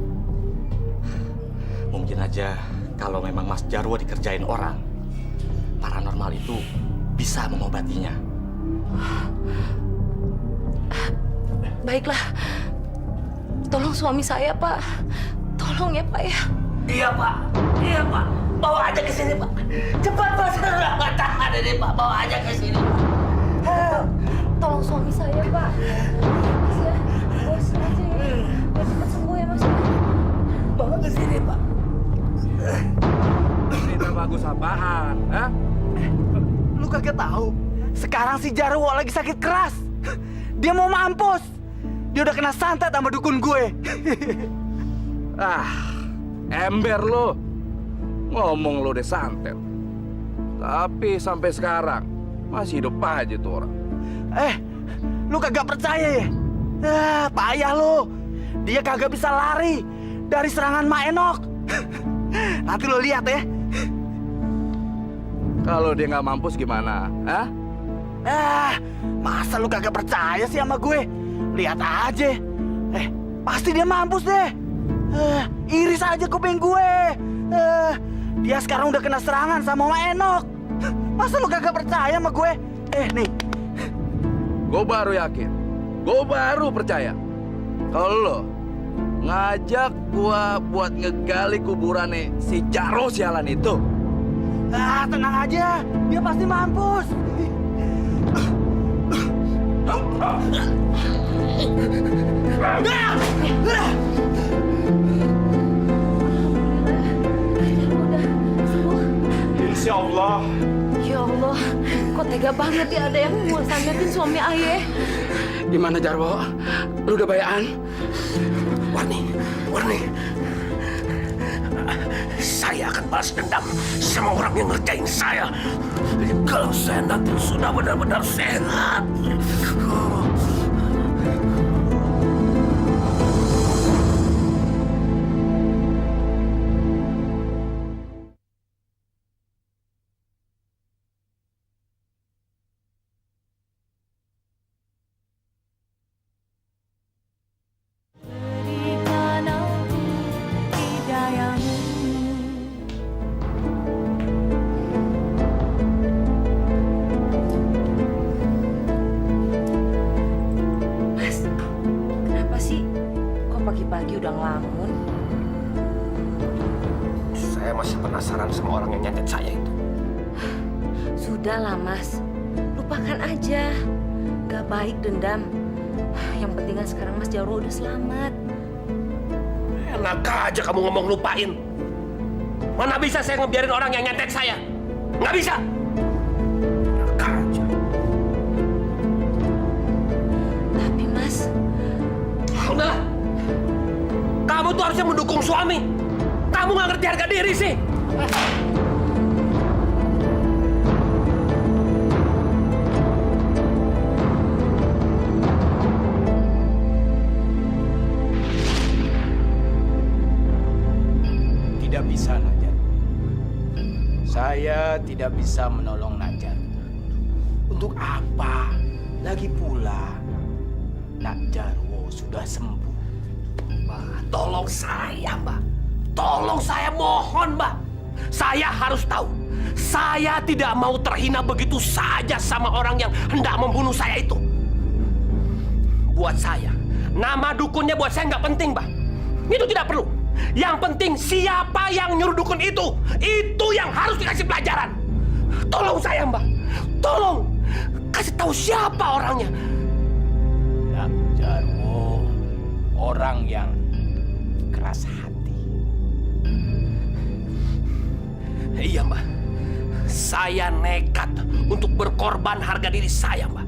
S13: Mungkin aja kalau memang Mas Jarwo dikerjain orang, paranormal itu bisa mengobatinya.
S15: Baiklah. Tolong suami saya, Pak. Tolong ya, Pak ya.
S1: Iya, Pak. Iya, Pak. Bawa aja ke sini, Pak. Cepat, Pak. Saya udah nggak tahan ini, Pak. Bawa aja ke sini.
S15: Tolong suami saya, Pak. Mas ya, bos aja ya. Biar cepat sembuh ya, Mas.
S1: Bawa ke sini, Pak.
S5: Cerita bagus apaan? Hah?
S2: Lu kagak tahu? Sekarang si Jarwo lagi sakit keras. Dia mau mampus. Dia udah kena santet sama dukun gue.
S12: Ember lo. Ngomong lo deh santet. Tapi sampai sekarang masih hidup aja tuh orang.
S2: Lu kagak percaya ya? Payah lu. Dia kagak bisa lari dari serangan Mak Enok. Nanti lo lihat ya.
S12: Kalau dia nggak mampus gimana? Hah?
S2: Masa lu kagak percaya sih sama gue? Lihat aja. Pasti dia mampus deh. Iris aja kuping gue. Dia sekarang udah kena serangan sama Mak Enok. Masa lu kagak percaya sama gue? Nih.
S12: Gue baru yakin. Gue baru percaya. Kalau lo ngajak gua buat ngegali kuburannya si Jarwo sialan itu.
S2: Tenang aja. Dia pasti mampus.
S12: Masya Allah.
S15: Ya Allah, kok tega banget ya ada yang mau sandatin suami ayah.
S3: Gimana Jarwo? Lu udah bayaan?
S5: Warni. Saya akan balas dendam sama orang yang ngerjain saya. Kalau saya nanti sudah benar-benar sehat.
S15: Mas, kenapa sih? Kok pagi-pagi udah ngelamun?
S5: Saya masih penasaran sama orang yang nyantet saya itu.
S15: Sudahlah Mas, lupakan aja. Gak baik dendam. Yang penting kan sekarang Mas Jarwo udah selamat.
S5: Enak aja kamu ngomong lupain. Mana bisa saya ngebiarin orang yang nyantet saya? Nggak bisa. Enak aja.
S15: Tapi Mas...
S5: Udahlah. Kamu tuh harusnya mendukung suami. Kamu nggak ngerti harga diri sih.
S13: Tidak bisa, Najar. Saya tidak bisa menolong Najar. Untuk apa? Lagi pula, Nak Jarwo sudah sembuh.
S5: Mbak, tolong saya, Mbak. Tolong saya, mohon, Mbak. Saya harus tahu. Saya tidak mau terhina begitu saja sama orang yang hendak membunuh saya itu. Buat saya, nama dukunnya buat saya nggak penting, Mbak. Itu tidak perlu. Yang penting siapa yang nyuruh dukun itu. Itu yang harus dikasih pelajaran. Tolong saya, Mbak. Tolong. Kasih tahu siapa orangnya.
S13: Nak Jarwo, orang yang keras hati.
S5: Iya, Mbak. Saya nekat untuk berkorban harga diri saya, Mbak.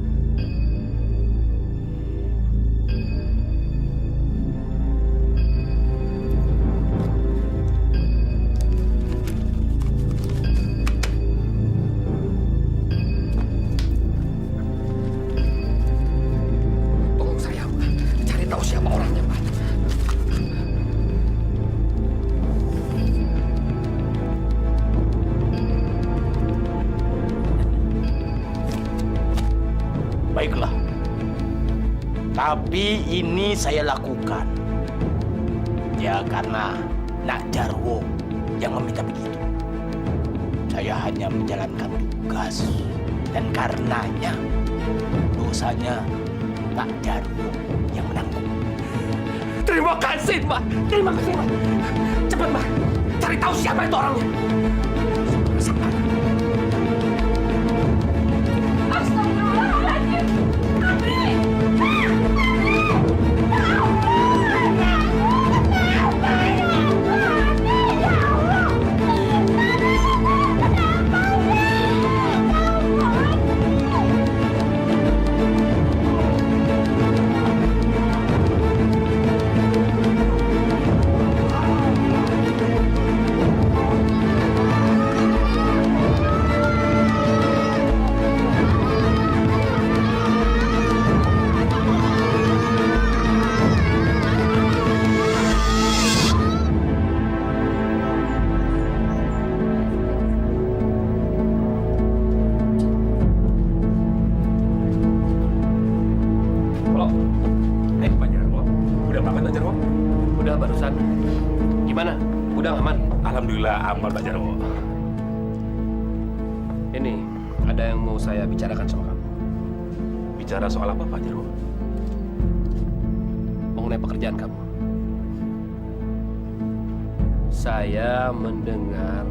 S5: Tolong saya, Mbak. Cari tahu siapa orangnya, Mbak.
S13: Baiklah. Tapi ini saya lakukan. Ya karena Nak Jarwo yang meminta begitu. Saya hanya menjalankan tugas. Dan karenanya dosanya Nak Jarwo yang menanggung.
S5: Terima kasih, Mbak. Terima kasih, Mbak. Cepat, Mbak. Cari tahu siapa itu orangnya. Pak Jarwo. Udah makan, Pak Jarwo?
S1: Udah barusan. Gimana? Udah aman?
S5: Alhamdulillah aman, Pak Jarwo.
S1: Ini, ada yang mau saya bicarakan sama kamu.
S5: Bicara soal apa, Pak Jarwo?
S1: Mengenai pekerjaan kamu. Saya mendengar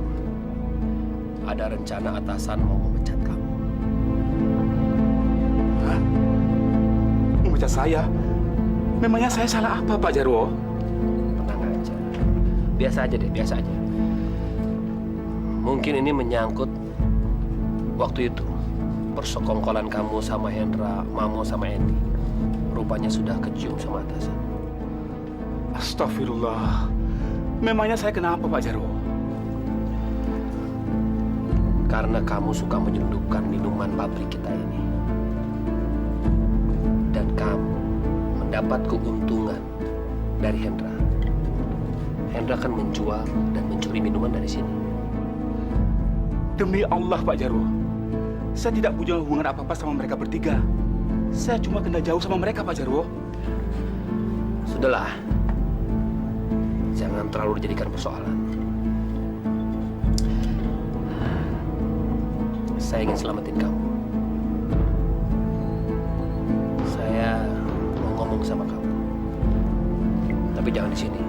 S1: ada rencana atasan mau memecat kamu.
S12: Hah? Memecat saya? Memangnya saya salah apa, Pak Jarwo?
S1: Tenang aja. Biasa aja deh, biasa aja. Mungkin ini menyangkut Waktu itu, persekongkolan kamu sama Hendra, Mamo sama Endi, rupanya sudah kecium sama atasan.
S3: Astagfirullah. Memangnya saya kenapa, Pak Jarwo?
S1: Karena kamu suka menyelundupkan minuman pabrik kita ini. Dan kamu mendapat keuntungan dari Hendra. Hendra akan menjual dan mencuri minuman dari sini.
S3: Demi Allah, Pak Jarwo. Saya tidak punya hubungan apa-apa sama mereka bertiga. Saya cuma kenal jauh sama mereka, Pak Jarwo.
S1: Sudahlah. Jangan terlalu dijadikan persoalan. Saya ingin selamatin kamu. Saya mau ngomong sama kamu. Tapi jangan di sini.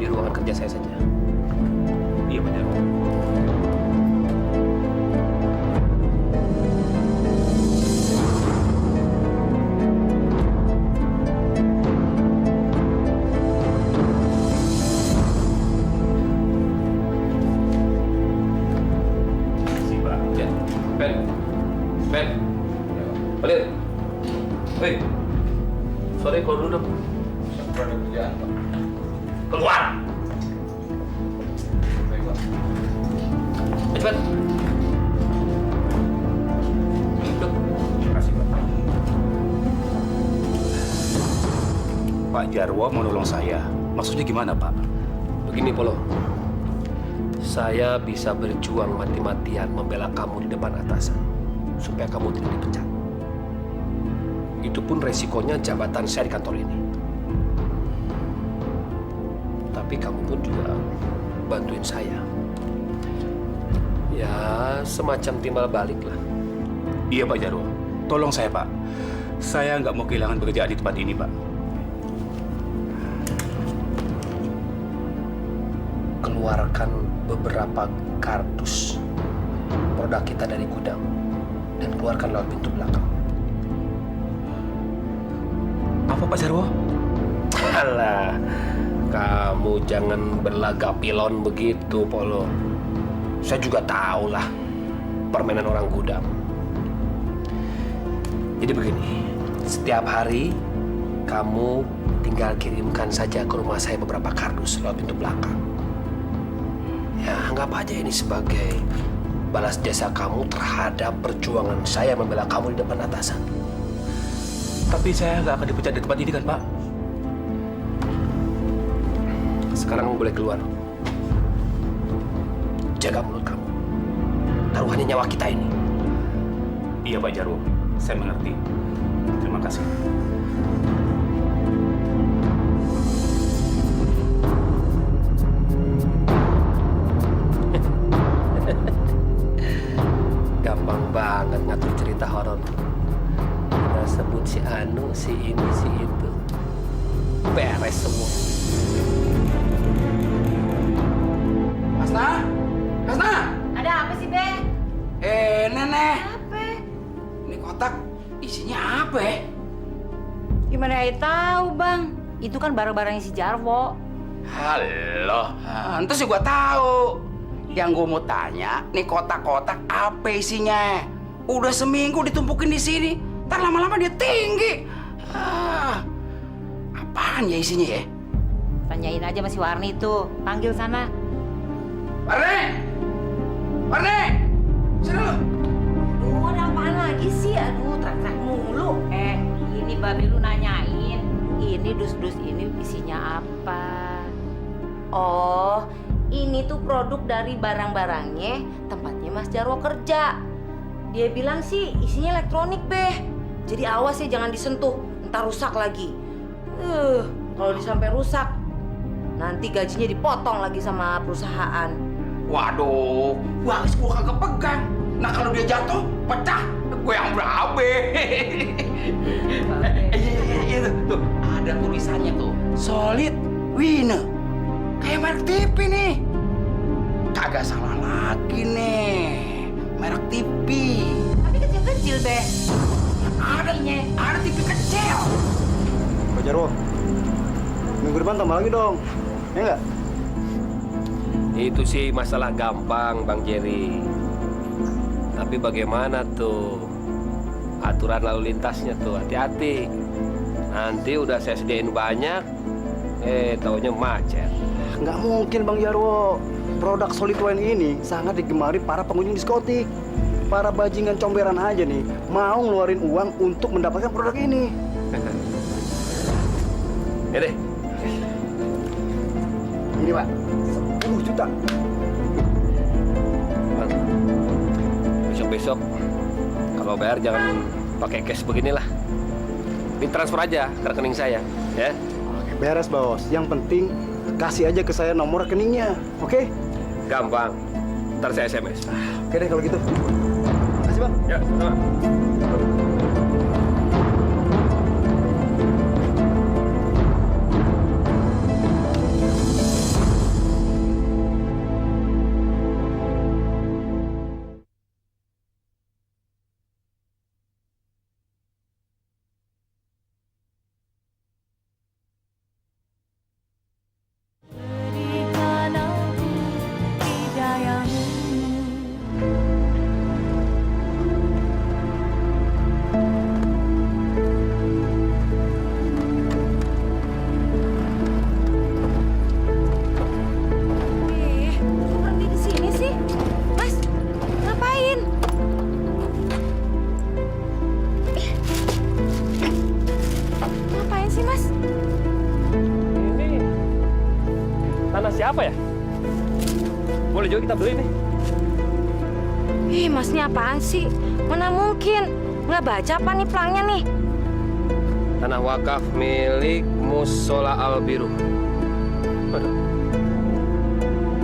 S1: Di ruangan kerja saya saja.
S3: Iya, Pak Jarwo.
S1: Hei, sorry kalau dulu dong.
S12: Ada kerjaan, Pak.
S1: Keluar.
S12: Baik, Pak.
S1: Cepat. Duduk.
S3: Terima kasih, Pak. Pak Jarwo mau nolong saya. Maksudnya gimana, Pak?
S1: Begini, Polo. Saya bisa berjuang mati-matian membela kamu di depan atasan supaya kamu tidak dipecat. Itu pun resikonya jabatan saya di kantor ini. Tapi kamu pun juga bantuin saya. Ya, semacam timbal balik lah.
S3: Iya, Pak Jarwo. Tolong saya, Pak. Saya nggak mau kehilangan pekerjaan di tempat ini, Pak.
S1: Keluarkan beberapa kardus produk kita dari gudang dan keluarkan lewat pintu belakang.
S3: Apa, Pak Jarwo?
S1: Alah, kamu jangan berlagak pilon begitu, Polo. Saya juga tahu lah permainan orang gudang. Jadi begini, setiap hari kamu tinggal kirimkan saja ke rumah saya beberapa kardus lewat pintu belakang. Ya, anggap aja ini sebagai balas jasa kamu terhadap perjuangan saya membela kamu di depan atasan.
S3: Tapi saya nggak akan dipecat di tempat ini kan, Pak?
S1: Sekarang kamu boleh keluar. Jaga mulut kamu. Taruhannya nyawa kita ini.
S3: Iya, Pak Jarwo. Saya mengerti. Terima kasih.
S1: Gampang banget ngatur cerita horor. Kita sebut si Anu, si ini, si itu. Beres semua.
S3: Hasna? Hasna?
S4: Ada apa sih, Be?
S3: Nenek.
S4: Apa?
S3: Ini kotak isinya apa ya?
S4: Gimana ya tahu, Bang? Itu kan barang-barangnya si Jarwo.
S3: Halo. Entar sih gua tahu. Yang gua mau tanya, nih kotak-kotak apa isinya? Udah seminggu ditumpukin di sini. Ntar lama-lama dia tinggi. Apaan ya isinya ya?
S4: Tanyain aja sama si Warni itu. Panggil sana.
S3: Warni! Warni! Sini lu.
S4: Aduh, ada apaan lagi sih? Aduh, terak-terak mulu. Ini babi lu nanyain. Ini dus-dus ini isinya apa? Oh, ini tuh produk dari barang-barangnya tempatnya Mas Jarwo kerja. Dia bilang sih isinya elektronik, Beh. Jadi awas ya jangan disentuh, ntar rusak lagi. Kalau disampai rusak, nanti gajinya dipotong lagi sama perusahaan.
S3: Waduh, gua kagak pegang. Nah kalau dia jatuh, pecah, gue yang berabe. Iya tuh, ada tulisannya tuh, Solid Winner. Kayak merek TV nih. Kagak salah lagi nih, merek TV.
S4: Tapi kecil-kecil, Beh.
S3: Ada TV kecil.
S2: Pak Jarwo, minggu depan tambah lagi dong, ya nggak?
S1: Itu sih masalah gampang, Bang Jerry.
S14: Tapi bagaimana tuh aturan lalu lintasnya tuh? Hati-hati. Nanti udah saya sediain banyak, taunya macet.
S2: Nggak mungkin Bang Jarwo. Produk Solid Wine ini sangat digemari para pengunjung diskotik. Para bajingan comberan aja nih mau ngeluarin uang untuk mendapatkan produk ini.
S14: Ya deh.
S2: Ini Pak, 10 juta.
S14: Bang, besok-besok kalau bayar jangan pakai cash beginilah. Ditransfer aja ke rekening saya, ya.
S2: Oke, beres bos. Yang penting kasih aja ke saya nomor rekeningnya, oke?
S14: Gampang. Ntar saya SMS.
S2: Oke deh kalau gitu. Makasih Bang.
S14: Ya, sama. Siapa ya? Boleh juga kita beli nih.
S4: Ih, masnya apaan sih? Mana mungkin? Nggak baca apa nih pelangnya nih?
S14: Tanah wakaf milik Musola Albiru. Waduh.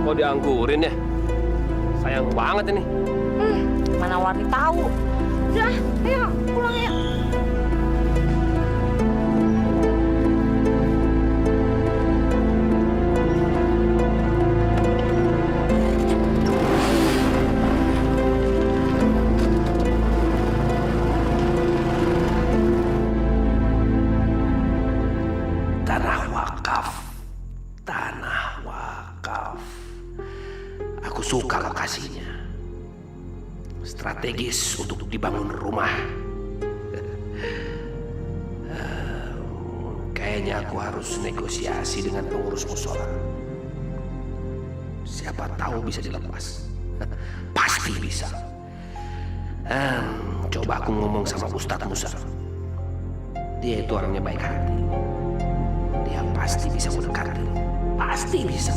S14: Kok dianggurin ya? Sayang banget ini.
S4: Mana Warni tahu? Udah, ayo pulang ya.
S3: Suka lokasinya, strategis untuk dibangun rumah. Kayaknya aku harus negosiasi dengan pengurus musola. Siapa tahu bisa dilepas. Pasti bisa. Coba aku ngomong sama Ustadz Musa. Dia itu orangnya baik hati. Dia pasti bisa mendekati. Pasti bisa.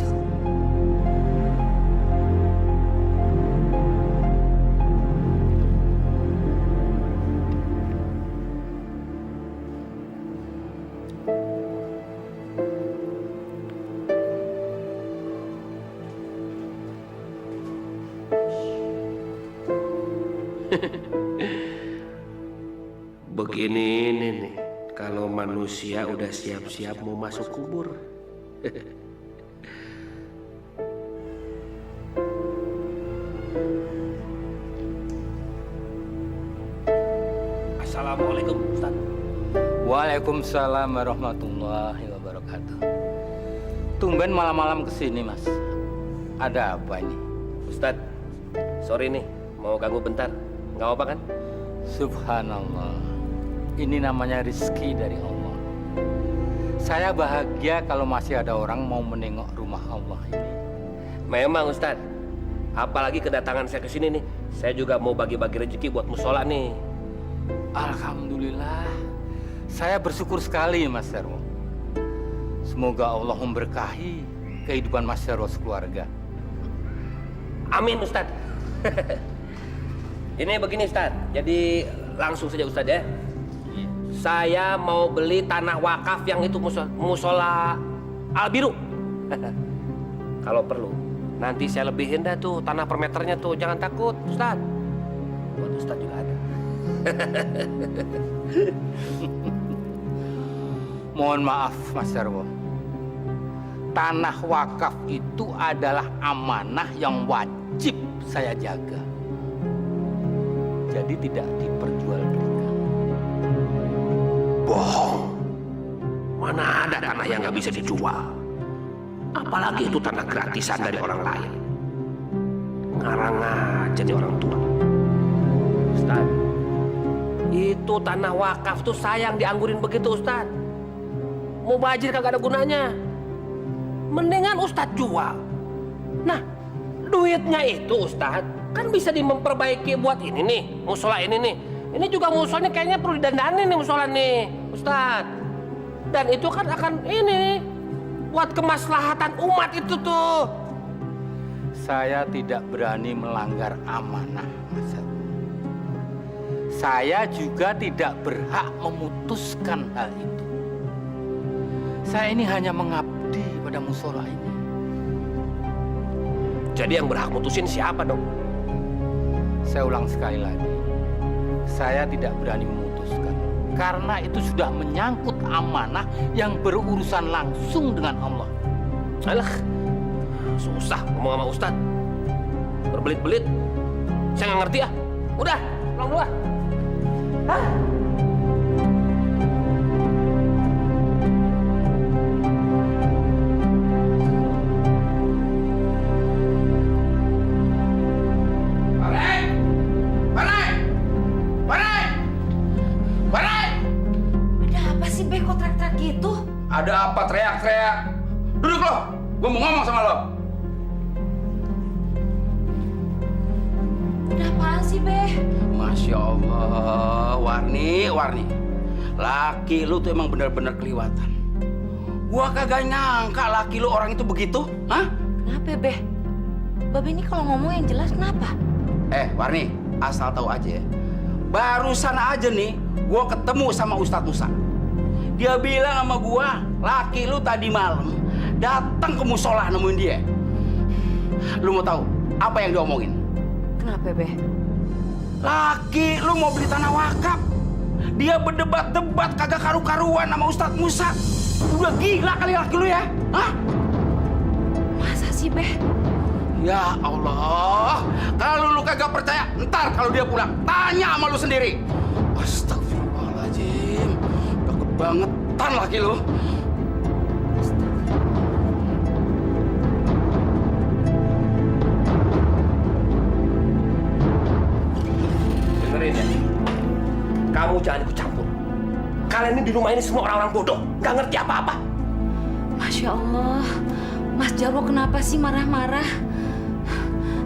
S3: Begini ini nih, kalau manusia udah siap-siap mau masuk kubur. Assalamualaikum, Ustaz.
S6: Waalaikumsalam warahmatullahi wabarakatuh. Tumben malam-malam kesini, Mas. Ada apa ini?
S14: Ustaz, sorry nih, mau ganggu bentar. Nggak apa-apa kan?
S6: Subhanallah. Ini namanya rezeki dari Allah. Saya bahagia kalau masih ada orang mau menengok rumah Allah ini.
S14: Memang Ustaz. Apalagi kedatangan saya ke sini nih, saya juga mau bagi-bagi rezeki buat musola nih.
S6: Alhamdulillah. Saya bersyukur sekali, Mas Jarwo. Semoga Allah memberkahi kehidupan Mas Jarwo sekeluarga.
S14: Amin, Ustaz. Ini begini, Ustaz. Jadi langsung saja, Ustaz ya. Saya mau beli tanah wakaf yang itu musola Albiru. Kalau perlu, nanti saya lebihin dah tuh tanah per meternya tuh. Jangan takut, Ustaz. Buat Ustaz juga ada.
S6: Mohon maaf, Mas Jarwo. Tanah wakaf itu adalah amanah yang wajib saya jaga. Jadi tidak diperjualbelikan.
S3: Bohong. Mana ada tanah yang nggak bisa dijual? Apalagi itu tanah gratisan dari orang lain. Ngarang aja nih orang tua.
S14: Ustadz. Itu tanah wakaf tuh sayang dianggurin begitu, Ustadz. Mubazir kagak ada gunanya. Mendingan Ustadz jual. Nah, duitnya itu Ustadz kan bisa memperbaiki buat ini nih, musola ini nih. Ini juga musolanya kayaknya perlu didandanin nih musola nih, Ustadz. Dan itu kan akan ini buat kemaslahatan umat itu tuh.
S6: Saya tidak berani melanggar amanah, Mas. Saya juga tidak berhak memutuskan hal itu. Saya ini hanya mengabdi pada musola ini.
S14: Jadi yang berhak mutusin siapa dong?
S6: Saya ulang sekali lagi. Saya tidak berani memutuskan. Karena itu sudah menyangkut amanah yang berurusan langsung dengan Allah.
S14: Alah, susah ngomong sama Ustadz. Berbelit-belit. Saya nggak ngerti ya. Udah, pulang dulu ah. Hah?
S3: Ada apa teriak-teriak? Duduk lo, gue mau ngomong sama lo.
S15: Ada apaan sih, Beh?
S3: Masya Allah, Warni. Laki lu tuh emang bener-bener keliwatan. Gua kagak nyangka laki lu orang itu begitu, hah?
S15: Kenapa, Beh? Babe ini kalau ngomong yang jelas kenapa?
S3: Warni, asal tahu aja ya. Barusan aja nih, gua ketemu sama Ustadz Musa. Dia bilang sama gua, laki lu tadi malam datang ke musola nemuin dia. Lu mau tahu apa yang diomongin?
S15: Kenapa, Beh?
S3: Laki lu mau beli tanah wakaf. Dia berdebat-debat kagak karu-karuan sama Ustadz Musa. Udah gila kali laki lu ya? Hah?
S15: Masa sih, Beh?
S3: Ya Allah, kalau lu kagak percaya, ntar kalau dia pulang, tanya sama lu sendiri. Astagfirullahaladzim, udah kebangetan laki lu.
S14: Dengerin ya, kamu jangan ikut campur. Kalian ini di rumah ini semua orang-orang bodoh, nggak ngerti apa-apa.
S15: Masya Allah, Mas Jarwo kenapa sih marah-marah?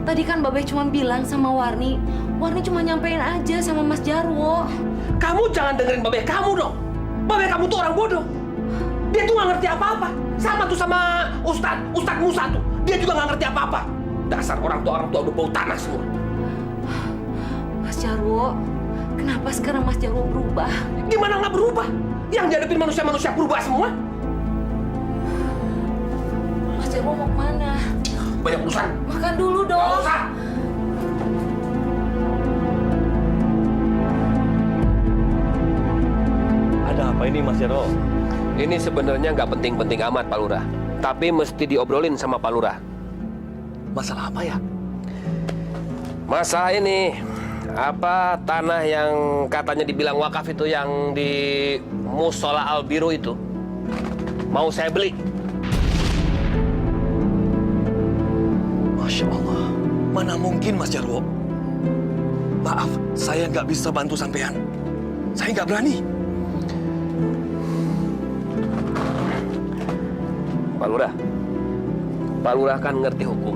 S15: Tadi kan Babe cuma bilang sama Warni cuma nyampein aja sama Mas Jarwo.
S14: Kamu jangan dengerin Babe kamu dong. Babe kamu tuh orang bodoh. Dia tuh nggak ngerti apa-apa. Sama tuh sama Ustadz Musa tuh. Dia juga nggak ngerti apa-apa. Dasar orang tua udah bau tanah semua.
S15: Mas Jarwo, kenapa sekarang Mas Jarwo berubah?
S14: Gimana nggak berubah? Yang dihadapin manusia-manusia berubah semua.
S15: Mas Jarwo mau kemana?
S14: Banyak urusan.
S15: Makan dulu dong.
S14: Nggak usah.
S5: Ada apa ini, Mas Jarwo?
S14: Ini sebenarnya nggak penting-penting amat, Pak Lurah. Tapi mesti diobrolin sama Pak Lurah.
S5: Masalah apa ya?
S14: Masalah ini, apa tanah yang katanya dibilang wakaf itu yang di Musola Al-Biru itu, mau saya beli.
S5: Masya Allah, mana mungkin Mas Jarwo? Maaf, saya nggak bisa bantu sampean. Saya nggak berani.
S14: Pak Lurah kan ngerti hukum.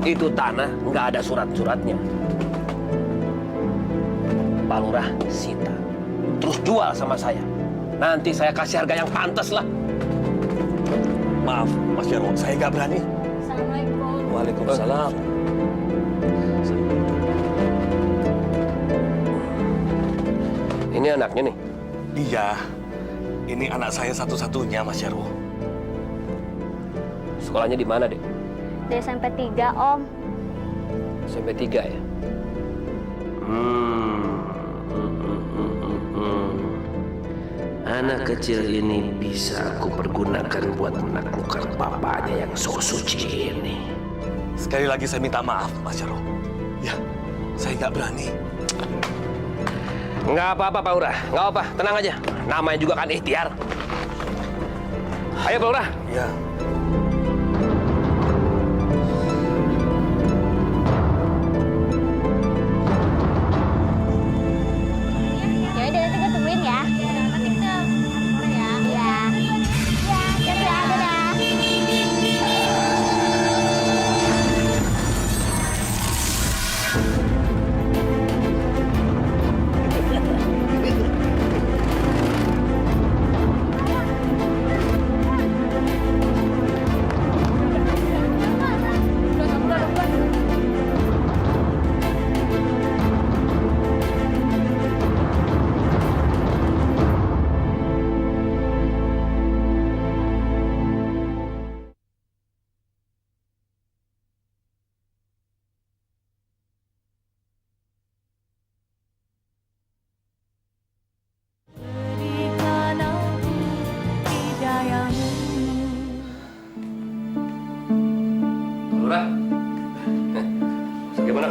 S14: Itu tanah nggak ada surat-suratnya. Pak Lurah sita, terus jual sama saya. Nanti saya kasih harga yang pantas lah.
S5: Maaf, Mas Jarwo, saya nggak berani.
S15: Assalamualaikum.
S5: Waalaikumsalam.
S14: Ini anaknya nih?
S5: Iya, ini anak saya satu-satunya, Mas Jarwo.
S14: Sekolahnya di mana, Dek?
S9: Di SMP 3, Om.
S14: SMP 3 ya? Anak kecil ini bisa aku pergunakan buat menaklukkan bapaknya yang sok suci ini.
S5: Sekali lagi saya minta maaf, Mas Jarwo. Ya, saya nggak berani.
S14: Nggak apa-apa, Pak Lurah. Nggak apa, tenang aja. Namanya juga kan ikhtiar. Ayo, Pak Lurah.
S5: Ya.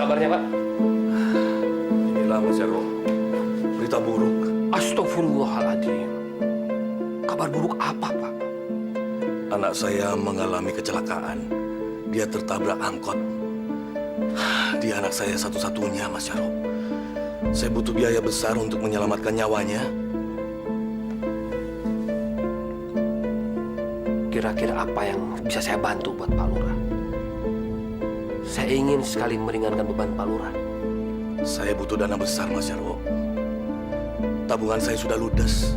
S14: kabarnya, Pak?
S5: Inilah Mas Jarwo, berita buruk.
S14: Astagfirullahaladzim. Kabar buruk apa, Pak?
S5: Anak saya mengalami kecelakaan. Dia tertabrak angkot. Dia anak saya satu-satunya, Mas Jarwo. Saya butuh biaya besar untuk menyelamatkan nyawanya.
S14: Kira-kira apa yang bisa saya bantu buat Pak Lurah? Saya ingin sekali meringankan beban Pak Lurah.
S5: Saya butuh dana besar, Mas Jarwo. Tabungan saya sudah ludes.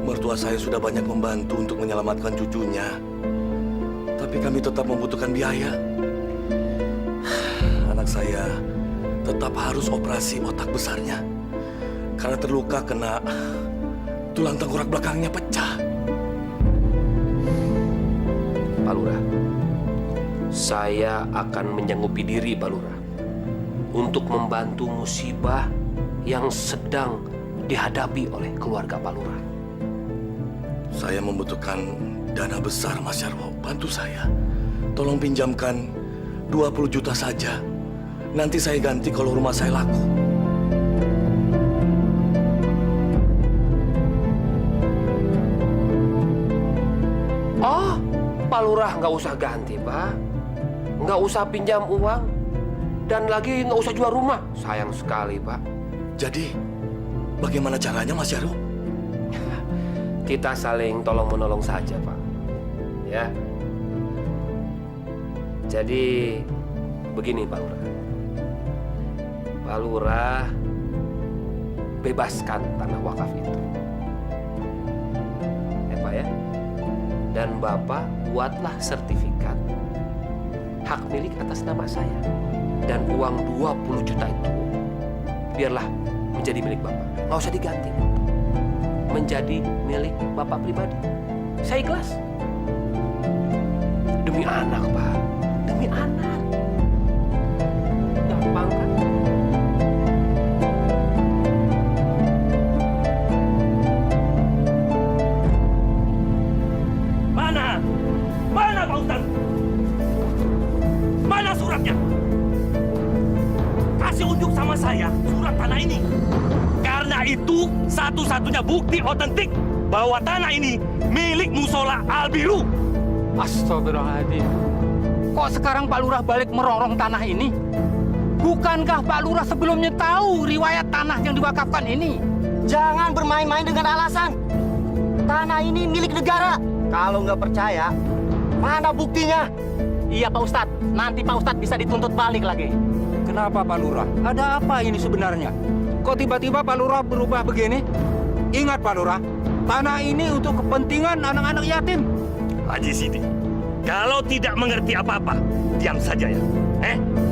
S5: Mertua saya sudah banyak membantu untuk menyelamatkan cucunya. Tapi kami tetap membutuhkan biaya. Anak saya tetap harus operasi otak besarnya. Karena terluka kena tulang tengkorak belakangnya pecah.
S14: Pak Lurah, saya akan menyanggupi diri, Pak Lurah, untuk membantu musibah yang sedang dihadapi oleh keluarga Pak Lurah.
S5: Saya membutuhkan dana besar, Mas Jarwo. Bantu saya. Tolong pinjamkan 20 juta saja. Nanti saya ganti kalau rumah saya laku.
S14: Oh, Pak Lurah nggak usah ganti, Pak. Nggak usah pinjam uang. Dan lagi nggak usah jual rumah. Sayang sekali, Pak.
S5: Jadi, bagaimana caranya, Mas Jarwo?
S14: Kita saling tolong-menolong saja, Pak. Ya. Jadi, begini, Pak Lurah. Pak Lurah, bebaskan tanah wakaf itu. Ya, Pak ya. Dan Bapak buatlah sertifikat hak milik atas nama saya. Dan uang 20 juta itu biarlah menjadi milik Bapak. Nggak usah diganti. Menjadi milik Bapak pribadi. Saya ikhlas. Demi anak, Pak. Demi anak. Gampang kan?
S5: Mana Pak Ustadz? Mana suratnya? Kasih unjuk sama saya surat tanah ini. Karena itu satu-satunya bukti otentik bahwa tanah ini milik Musola Al-Biru.
S6: Astagfirullahaladzim. Kok sekarang Pak Lurah balik merongrong tanah ini? Bukankah Pak Lurah sebelumnya tahu riwayat tanah yang diwakafkan ini?
S16: Jangan bermain-main dengan alasan. Tanah ini milik negara. Kalau nggak percaya, mana buktinya?
S6: Iya Pak Ustadz, nanti Pak Ustadz bisa dituntut balik lagi.
S7: Kenapa Pak Lurah? Ada apa ini sebenarnya? Kok tiba-tiba Pak Lurah berubah begini? Ingat Pak Lurah, tanah ini untuk kepentingan anak-anak yatim.
S5: Haji Sidi, kalau tidak mengerti apa-apa, diam saja ya.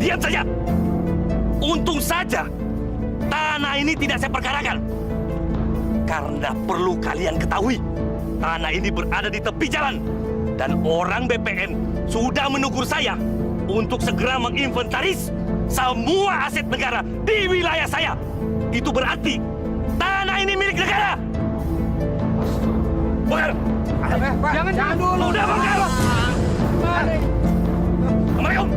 S5: Diam saja. Untung saja tanah ini tidak saya perkarakan. Karena perlu kalian ketahui, tanah ini berada di tepi jalan. Dan orang BPN sudah menegur saya untuk segera menginventaris semua aset negara di wilayah saya. Itu berarti tanah ini milik negara. Bakar!
S6: Jangan dulu.
S5: Udah bakar! Assalamualaikum.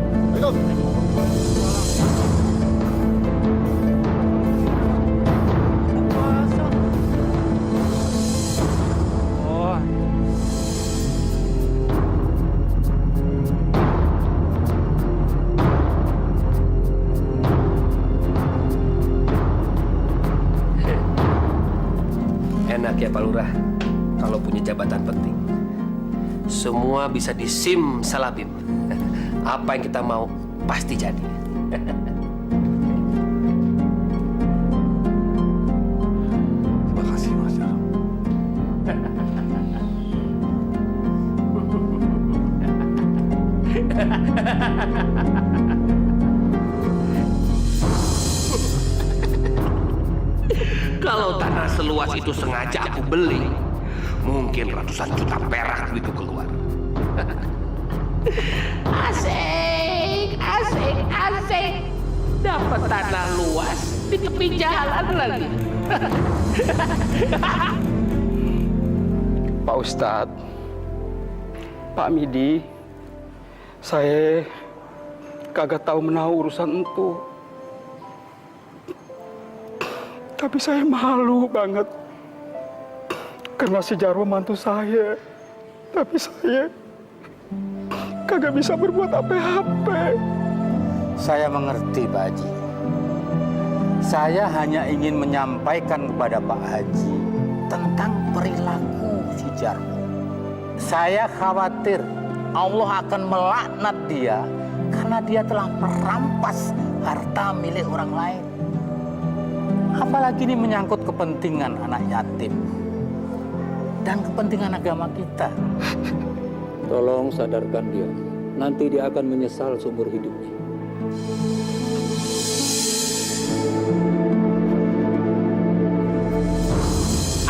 S14: Enak ya Pak Lurah, kalau punya jabatan penting. Semua bisa disim salabim. Apa yang kita mau pasti jadi.
S5: Terima kasih Mas Jarwo.
S14: Kalau tanah seluas itu sengaja aku beli, mungkin ratusan juta perak itu keluar.
S17: Asik, asik, asik. Dapat tanah luas di tepi jalan lagi.
S18: Pak Ustadz, Pak Midi, saya kagak tahu menahu urusan itu. Tapi saya malu banget. Karena si Jarwo mantu saya. Tapi saya kagak bisa berbuat apa-apa.
S6: Saya mengerti, Pak Haji. Saya hanya ingin menyampaikan kepada Pak Haji tentang perilaku si Jarwo. Saya khawatir Allah akan melaknat dia karena dia telah merampas harta milik orang lain. Apalagi ini menyangkut kepentingan anak yatim dan kepentingan agama kita.
S7: Tolong sadarkan dia. Nanti dia akan menyesal seumur hidupnya.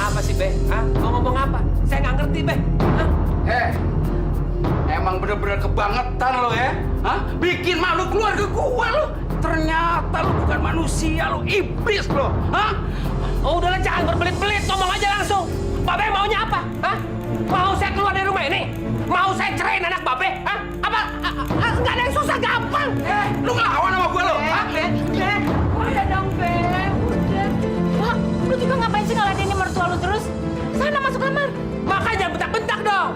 S14: Apa sih, Be? Hah? Mau ngomong apa? Saya nggak ngerti, Be. Hah?
S3: Emang bener-bener kebangetan lo ya? Hah? Bikin malu keluarga gua lo. Ternyata lo bukan manusia, lo iblis lo. Hah?
S14: Oh, udahlah, jangan berbelit-belit, ngomong aja langsung. Babe maunya apa? Hah? Mau saya keluar dari rumah ini? Mau saya ceraiin anak Babe? Hah? Apa? Nggak ada yang susah, gampang.
S3: Lu ngelawan sama gua lo? Hah?
S15: Udah dong, Be. Udah. Wah, lu juga ngapain sih ngeladenin mertua lu terus? Sana masuk kamar.
S14: Makanya jangan bentak-bentak dong.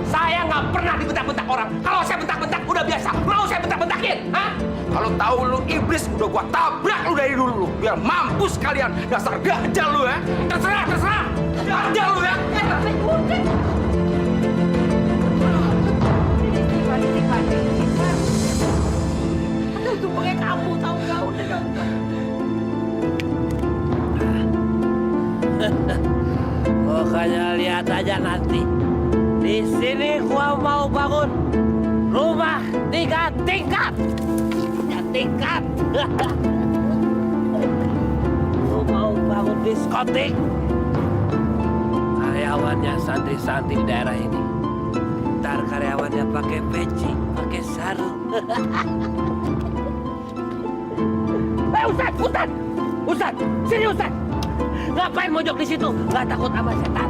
S14: Saya nggak pernah dibentak-bentak orang. Kalau saya bentak-bentak udah biasa. Mau saya bentak-bentakin? Hah?
S3: Kalau tahu lu iblis, udah gua tabrak lu dari dulu lu. Biar mampus kalian, dasar gajah lu ya.
S14: Terserah, terserah.
S3: Gajah lu ya.
S15: Aduh, tumpengnya kamu tahu nggak? Udah dong.
S14: Pokoknya lihat aja nanti. Di sini gua mau bangun rumah 3 tingkat. 3 tingkat. Gua mau bangun diskotik. Karyawannya santri-santri di daerah ini. Ntar karyawannya pakai peci, pakai sarung. Ustaz, sini Ustaz. Ngapain mojok di situ? Nggak takut sama setan?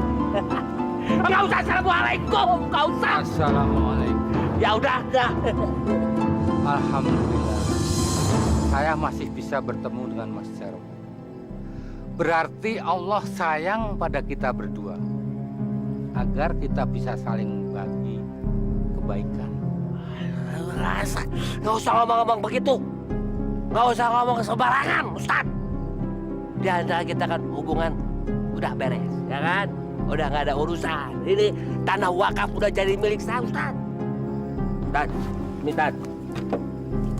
S14: Nggak usah. Assalamualaikum. Nggak usah.
S6: Assalamualaikum.
S14: Ya udah, dah.
S6: Alhamdulillah. Saya masih bisa bertemu dengan Mas Jarwo. Berarti Allah sayang pada kita berdua. Agar kita bisa saling berbagi kebaikan.
S14: Nggak usah ngomong-ngomong begitu. Nggak usah ngomong sembarangan, Ustaz. Di antara kita kan hubungan udah beres, ya kan? Udah nggak ada urusan. Ini tanah wakaf udah jadi milik saya, Ustaz. Dan, Tan.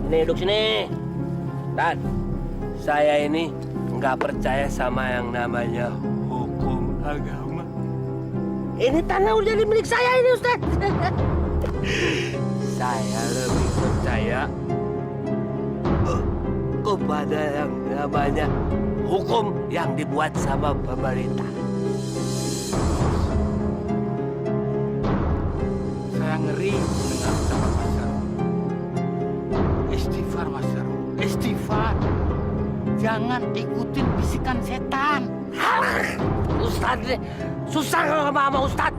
S14: Ini duduk sini. Dan, saya ini nggak percaya sama yang namanya hukum agama. Ini tanah udah jadi milik saya ini, Ustaz. Saya lebih percaya kepada yang namanya hukum yang dibuat sama pemerintah.
S6: Saya ngeri mendengar ucapan Mas Jarwo. Istighfar, Mas Jarwo. Istighfar. Jangan ikutin bisikan setan.
S14: Ustaz, susah kalau sama Ustaz.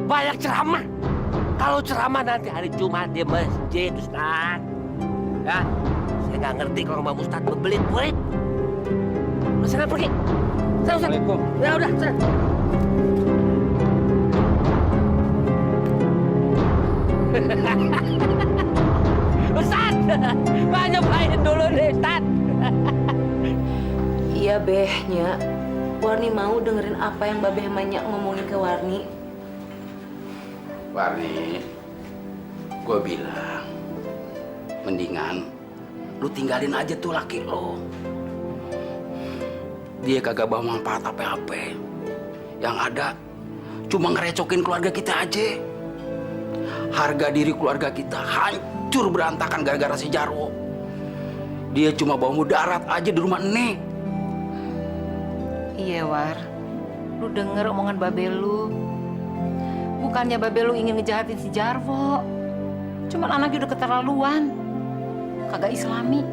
S14: Banyak ceramah. Kalau ceramah nanti hari Jumat di masjid, Ustaz. Ya, saya nggak ngerti kalau sama Ustaz berbelit-belit. Sana pergi. Sana, Ustaz. Ya udah, sana. Ustaz, banyak main dulu nih, Ustaz.
S4: Iya, Behnya. Warni mau dengerin apa yang Babeh Manya ngomongin ke Warni.
S3: Warni, gue bilang, mendingan lu tinggalin aja tuh laki lo. Dia kagak bawa manfaat apa-apa. Yang ada cuma ngerecokin keluarga kita aja. Harga diri keluarga kita hancur berantakan gara-gara si Jarwo. Dia cuma bawa mudarat aja di rumah Nek.
S4: Iya, War. Lu denger omongan Babe lu. Bukannya Babe lu ingin ngejahatin si Jarwo. Cuman anaknya udah keterlaluan. Kagak islami.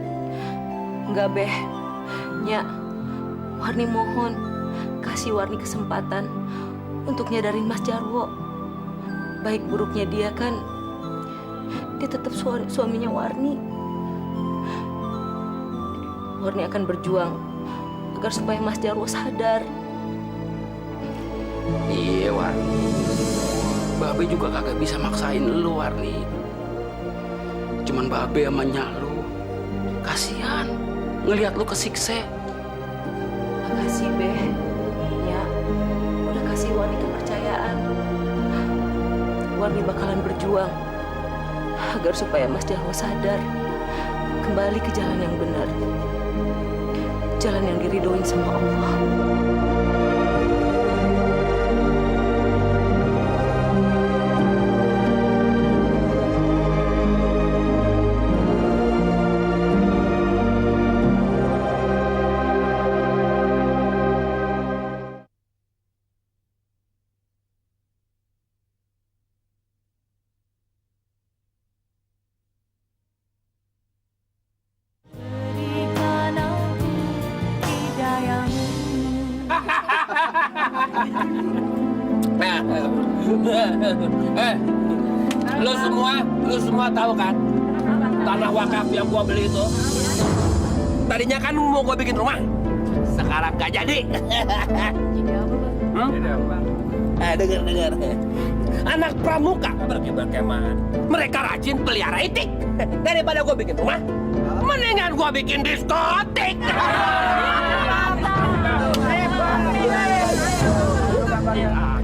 S4: Enggak, Beh. Nya, Warni mohon kasih Warni kesempatan untuk nyadarin Mas Jarwo. Baik buruknya dia kan
S15: dia tetap suaminya Warni. Warni akan berjuang agar supaya Mas Jarwo sadar.
S3: Iya, Warni. Babe juga kagak bisa maksain lu, Warni. Cuman Babe sama nyak lu. Kasihan ngelihat lu kesiksa.
S15: Makasih, Beh. Ya, udah kasih Warni kepercayaan. Warni bakalan berjuang agar supaya Mas Jarwo sadar, kembali ke jalan yang benar. Jalan yang diridhoin sama Allah.
S14: Lu semua tahu kan tanah wakaf yang gua beli itu tadinya kan mau gua bikin rumah, sekarang gak jadi.
S15: Jadi apa, Bang?
S14: Jadi apa? Dengar. Anak pramuka berkemah. Mereka rajin pelihara itik. Daripada gua bikin rumah, mendingan gua bikin diskotik.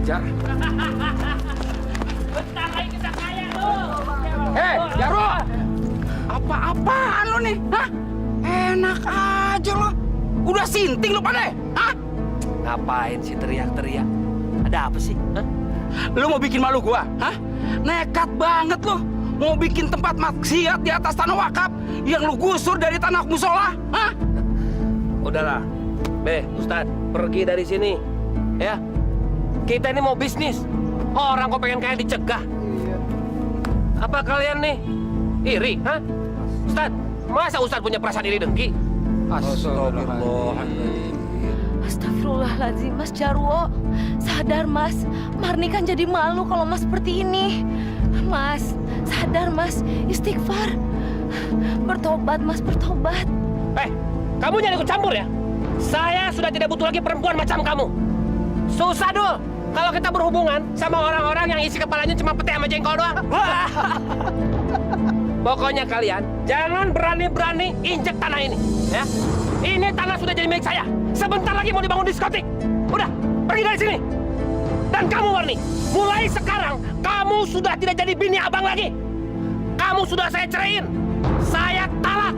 S3: Ajar.
S14: Jarwo!
S3: Apa-apaan lu nih? Hah? Enak aja lo. Udah sinting lu pada? Hah?
S14: Ngapain sih teriak-teriak? Ada apa sih? Hah?
S3: Lu mau bikin malu gua? Hah? Nekat banget lu. Mau bikin tempat maksiat di atas tanah wakaf yang lu gusur dari tanah musola? Hah?
S14: Udahlah. Ustadz, pergi dari sini. Ya. Kita ini mau bisnis. Orang kok pengen kayak dicegah. Apa kalian nih iri, hah? Ustadz, masa Ustadz punya perasaan iri dengki?
S15: Astagfirullahaladzim, Mas Jarwo. Sadar, Mas. Marni kan jadi malu kalau Mas seperti ini. Mas, sadar, Mas. Istighfar. Bertobat, Mas, bertobat.
S14: Kamu jangan ikut campur ya. Saya sudah tidak butuh lagi perempuan macam kamu. Susah dulu kalau kita berhubungan sama orang-orang yang isi kepalanya cuma pete sama jengkol doang. Pokoknya kalian jangan berani-berani injek tanah ini, ya. Ini tanah sudah jadi milik saya. Sebentar lagi mau dibangun diskotik. Udah, pergi dari sini. Dan kamu, Warni, mulai sekarang kamu sudah tidak jadi bini abang lagi. Kamu sudah saya ceraiin. Saya talak.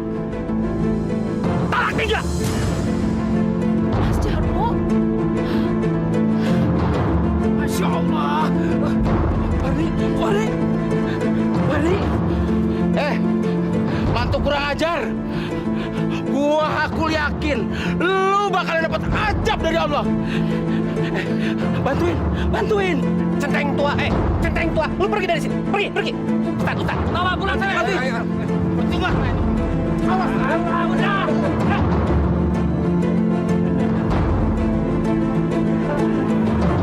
S14: Talak 3.
S15: Mas Jarwo.
S3: Masya Allah. Warni. Mantu kurang ajar. Aku yakin lu bakalan dapat ajab dari Allah. Bantuin.
S14: Centeng tua. Lu pergi dari sini. Pergi. Ustaz. Bawa pulang saya.
S3: Percuma.
S14: Awas. Udah.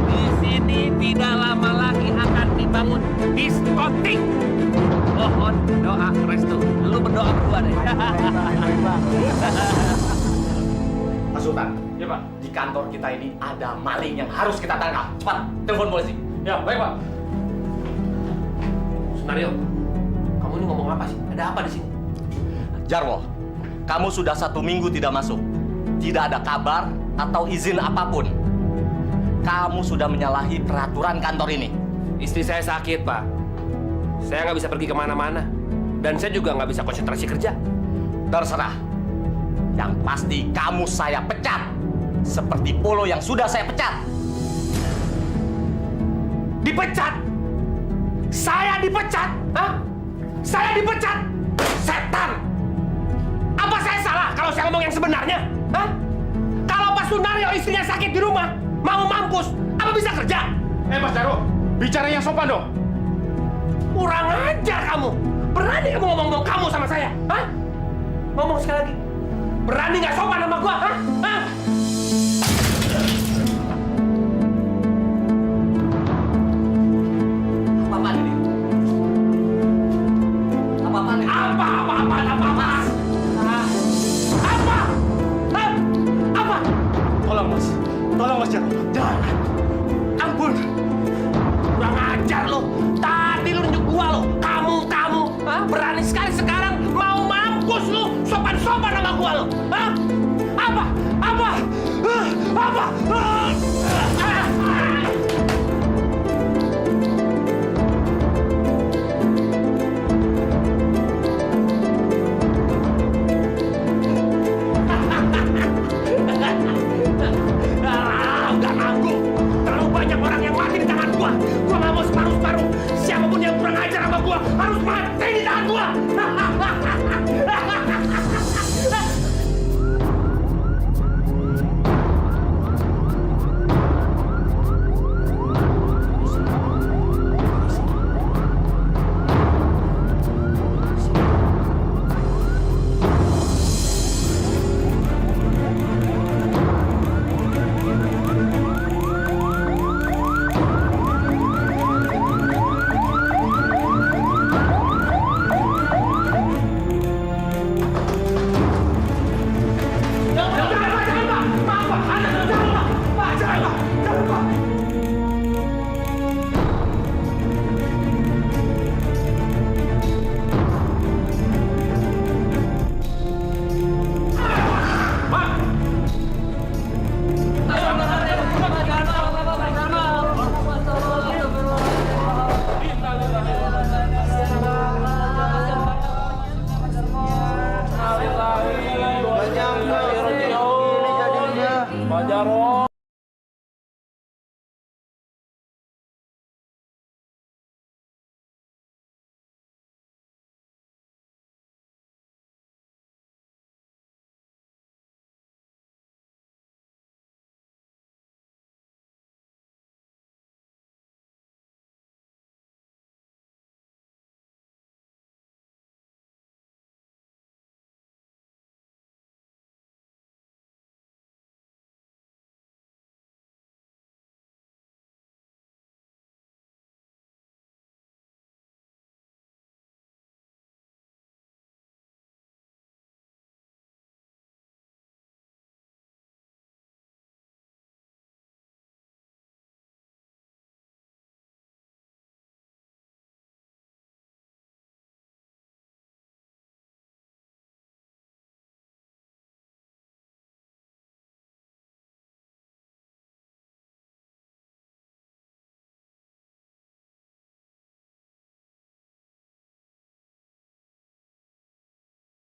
S14: Di sini tidak lama lagi akan dibangun diskotik. Mohon doa restu. Lu berdoa berdua deh.
S10: Pak Sultan. Ya, Pak. Di kantor kita ini ada maling yang harus kita tangkap. Cepat, telepon polisi. Ya, baik, Pak.
S14: Sunario, kamu ini ngomong apa sih? Ada apa di sini?
S10: Jarwo, kamu sudah 1 minggu tidak masuk. Tidak ada kabar atau izin apapun. Kamu sudah menyalahi peraturan kantor ini.
S14: Istri saya sakit, Pak. Saya nggak bisa pergi kemana-mana. Dan saya juga nggak bisa konsentrasi kerja.
S10: Terserah. Yang pasti kamu saya pecat. Seperti Polo yang sudah saya pecat.
S14: Dipecat? Saya dipecat? Hah? Saya dipecat? Setan! Apa saya salah kalau saya ngomong yang sebenarnya? Hah? Kalau Pak Sunario istrinya sakit di rumah, mau mampus, apa bisa kerja?
S12: Mas Jarwo, bicara yang sopan dong.
S14: Kurang ajar kamu. Berani kamu ngomong kamu sama saya? Hah? Ngomong sekali lagi. Berani nggak sopan sama gua? Hah? Hah?
S10: Apa ini?
S14: lo. Tadi lu nunjuk gua lo. Kamu, berani sekali sekarang mau mampus lu. Sopan-sopan sama gua lo. Hah?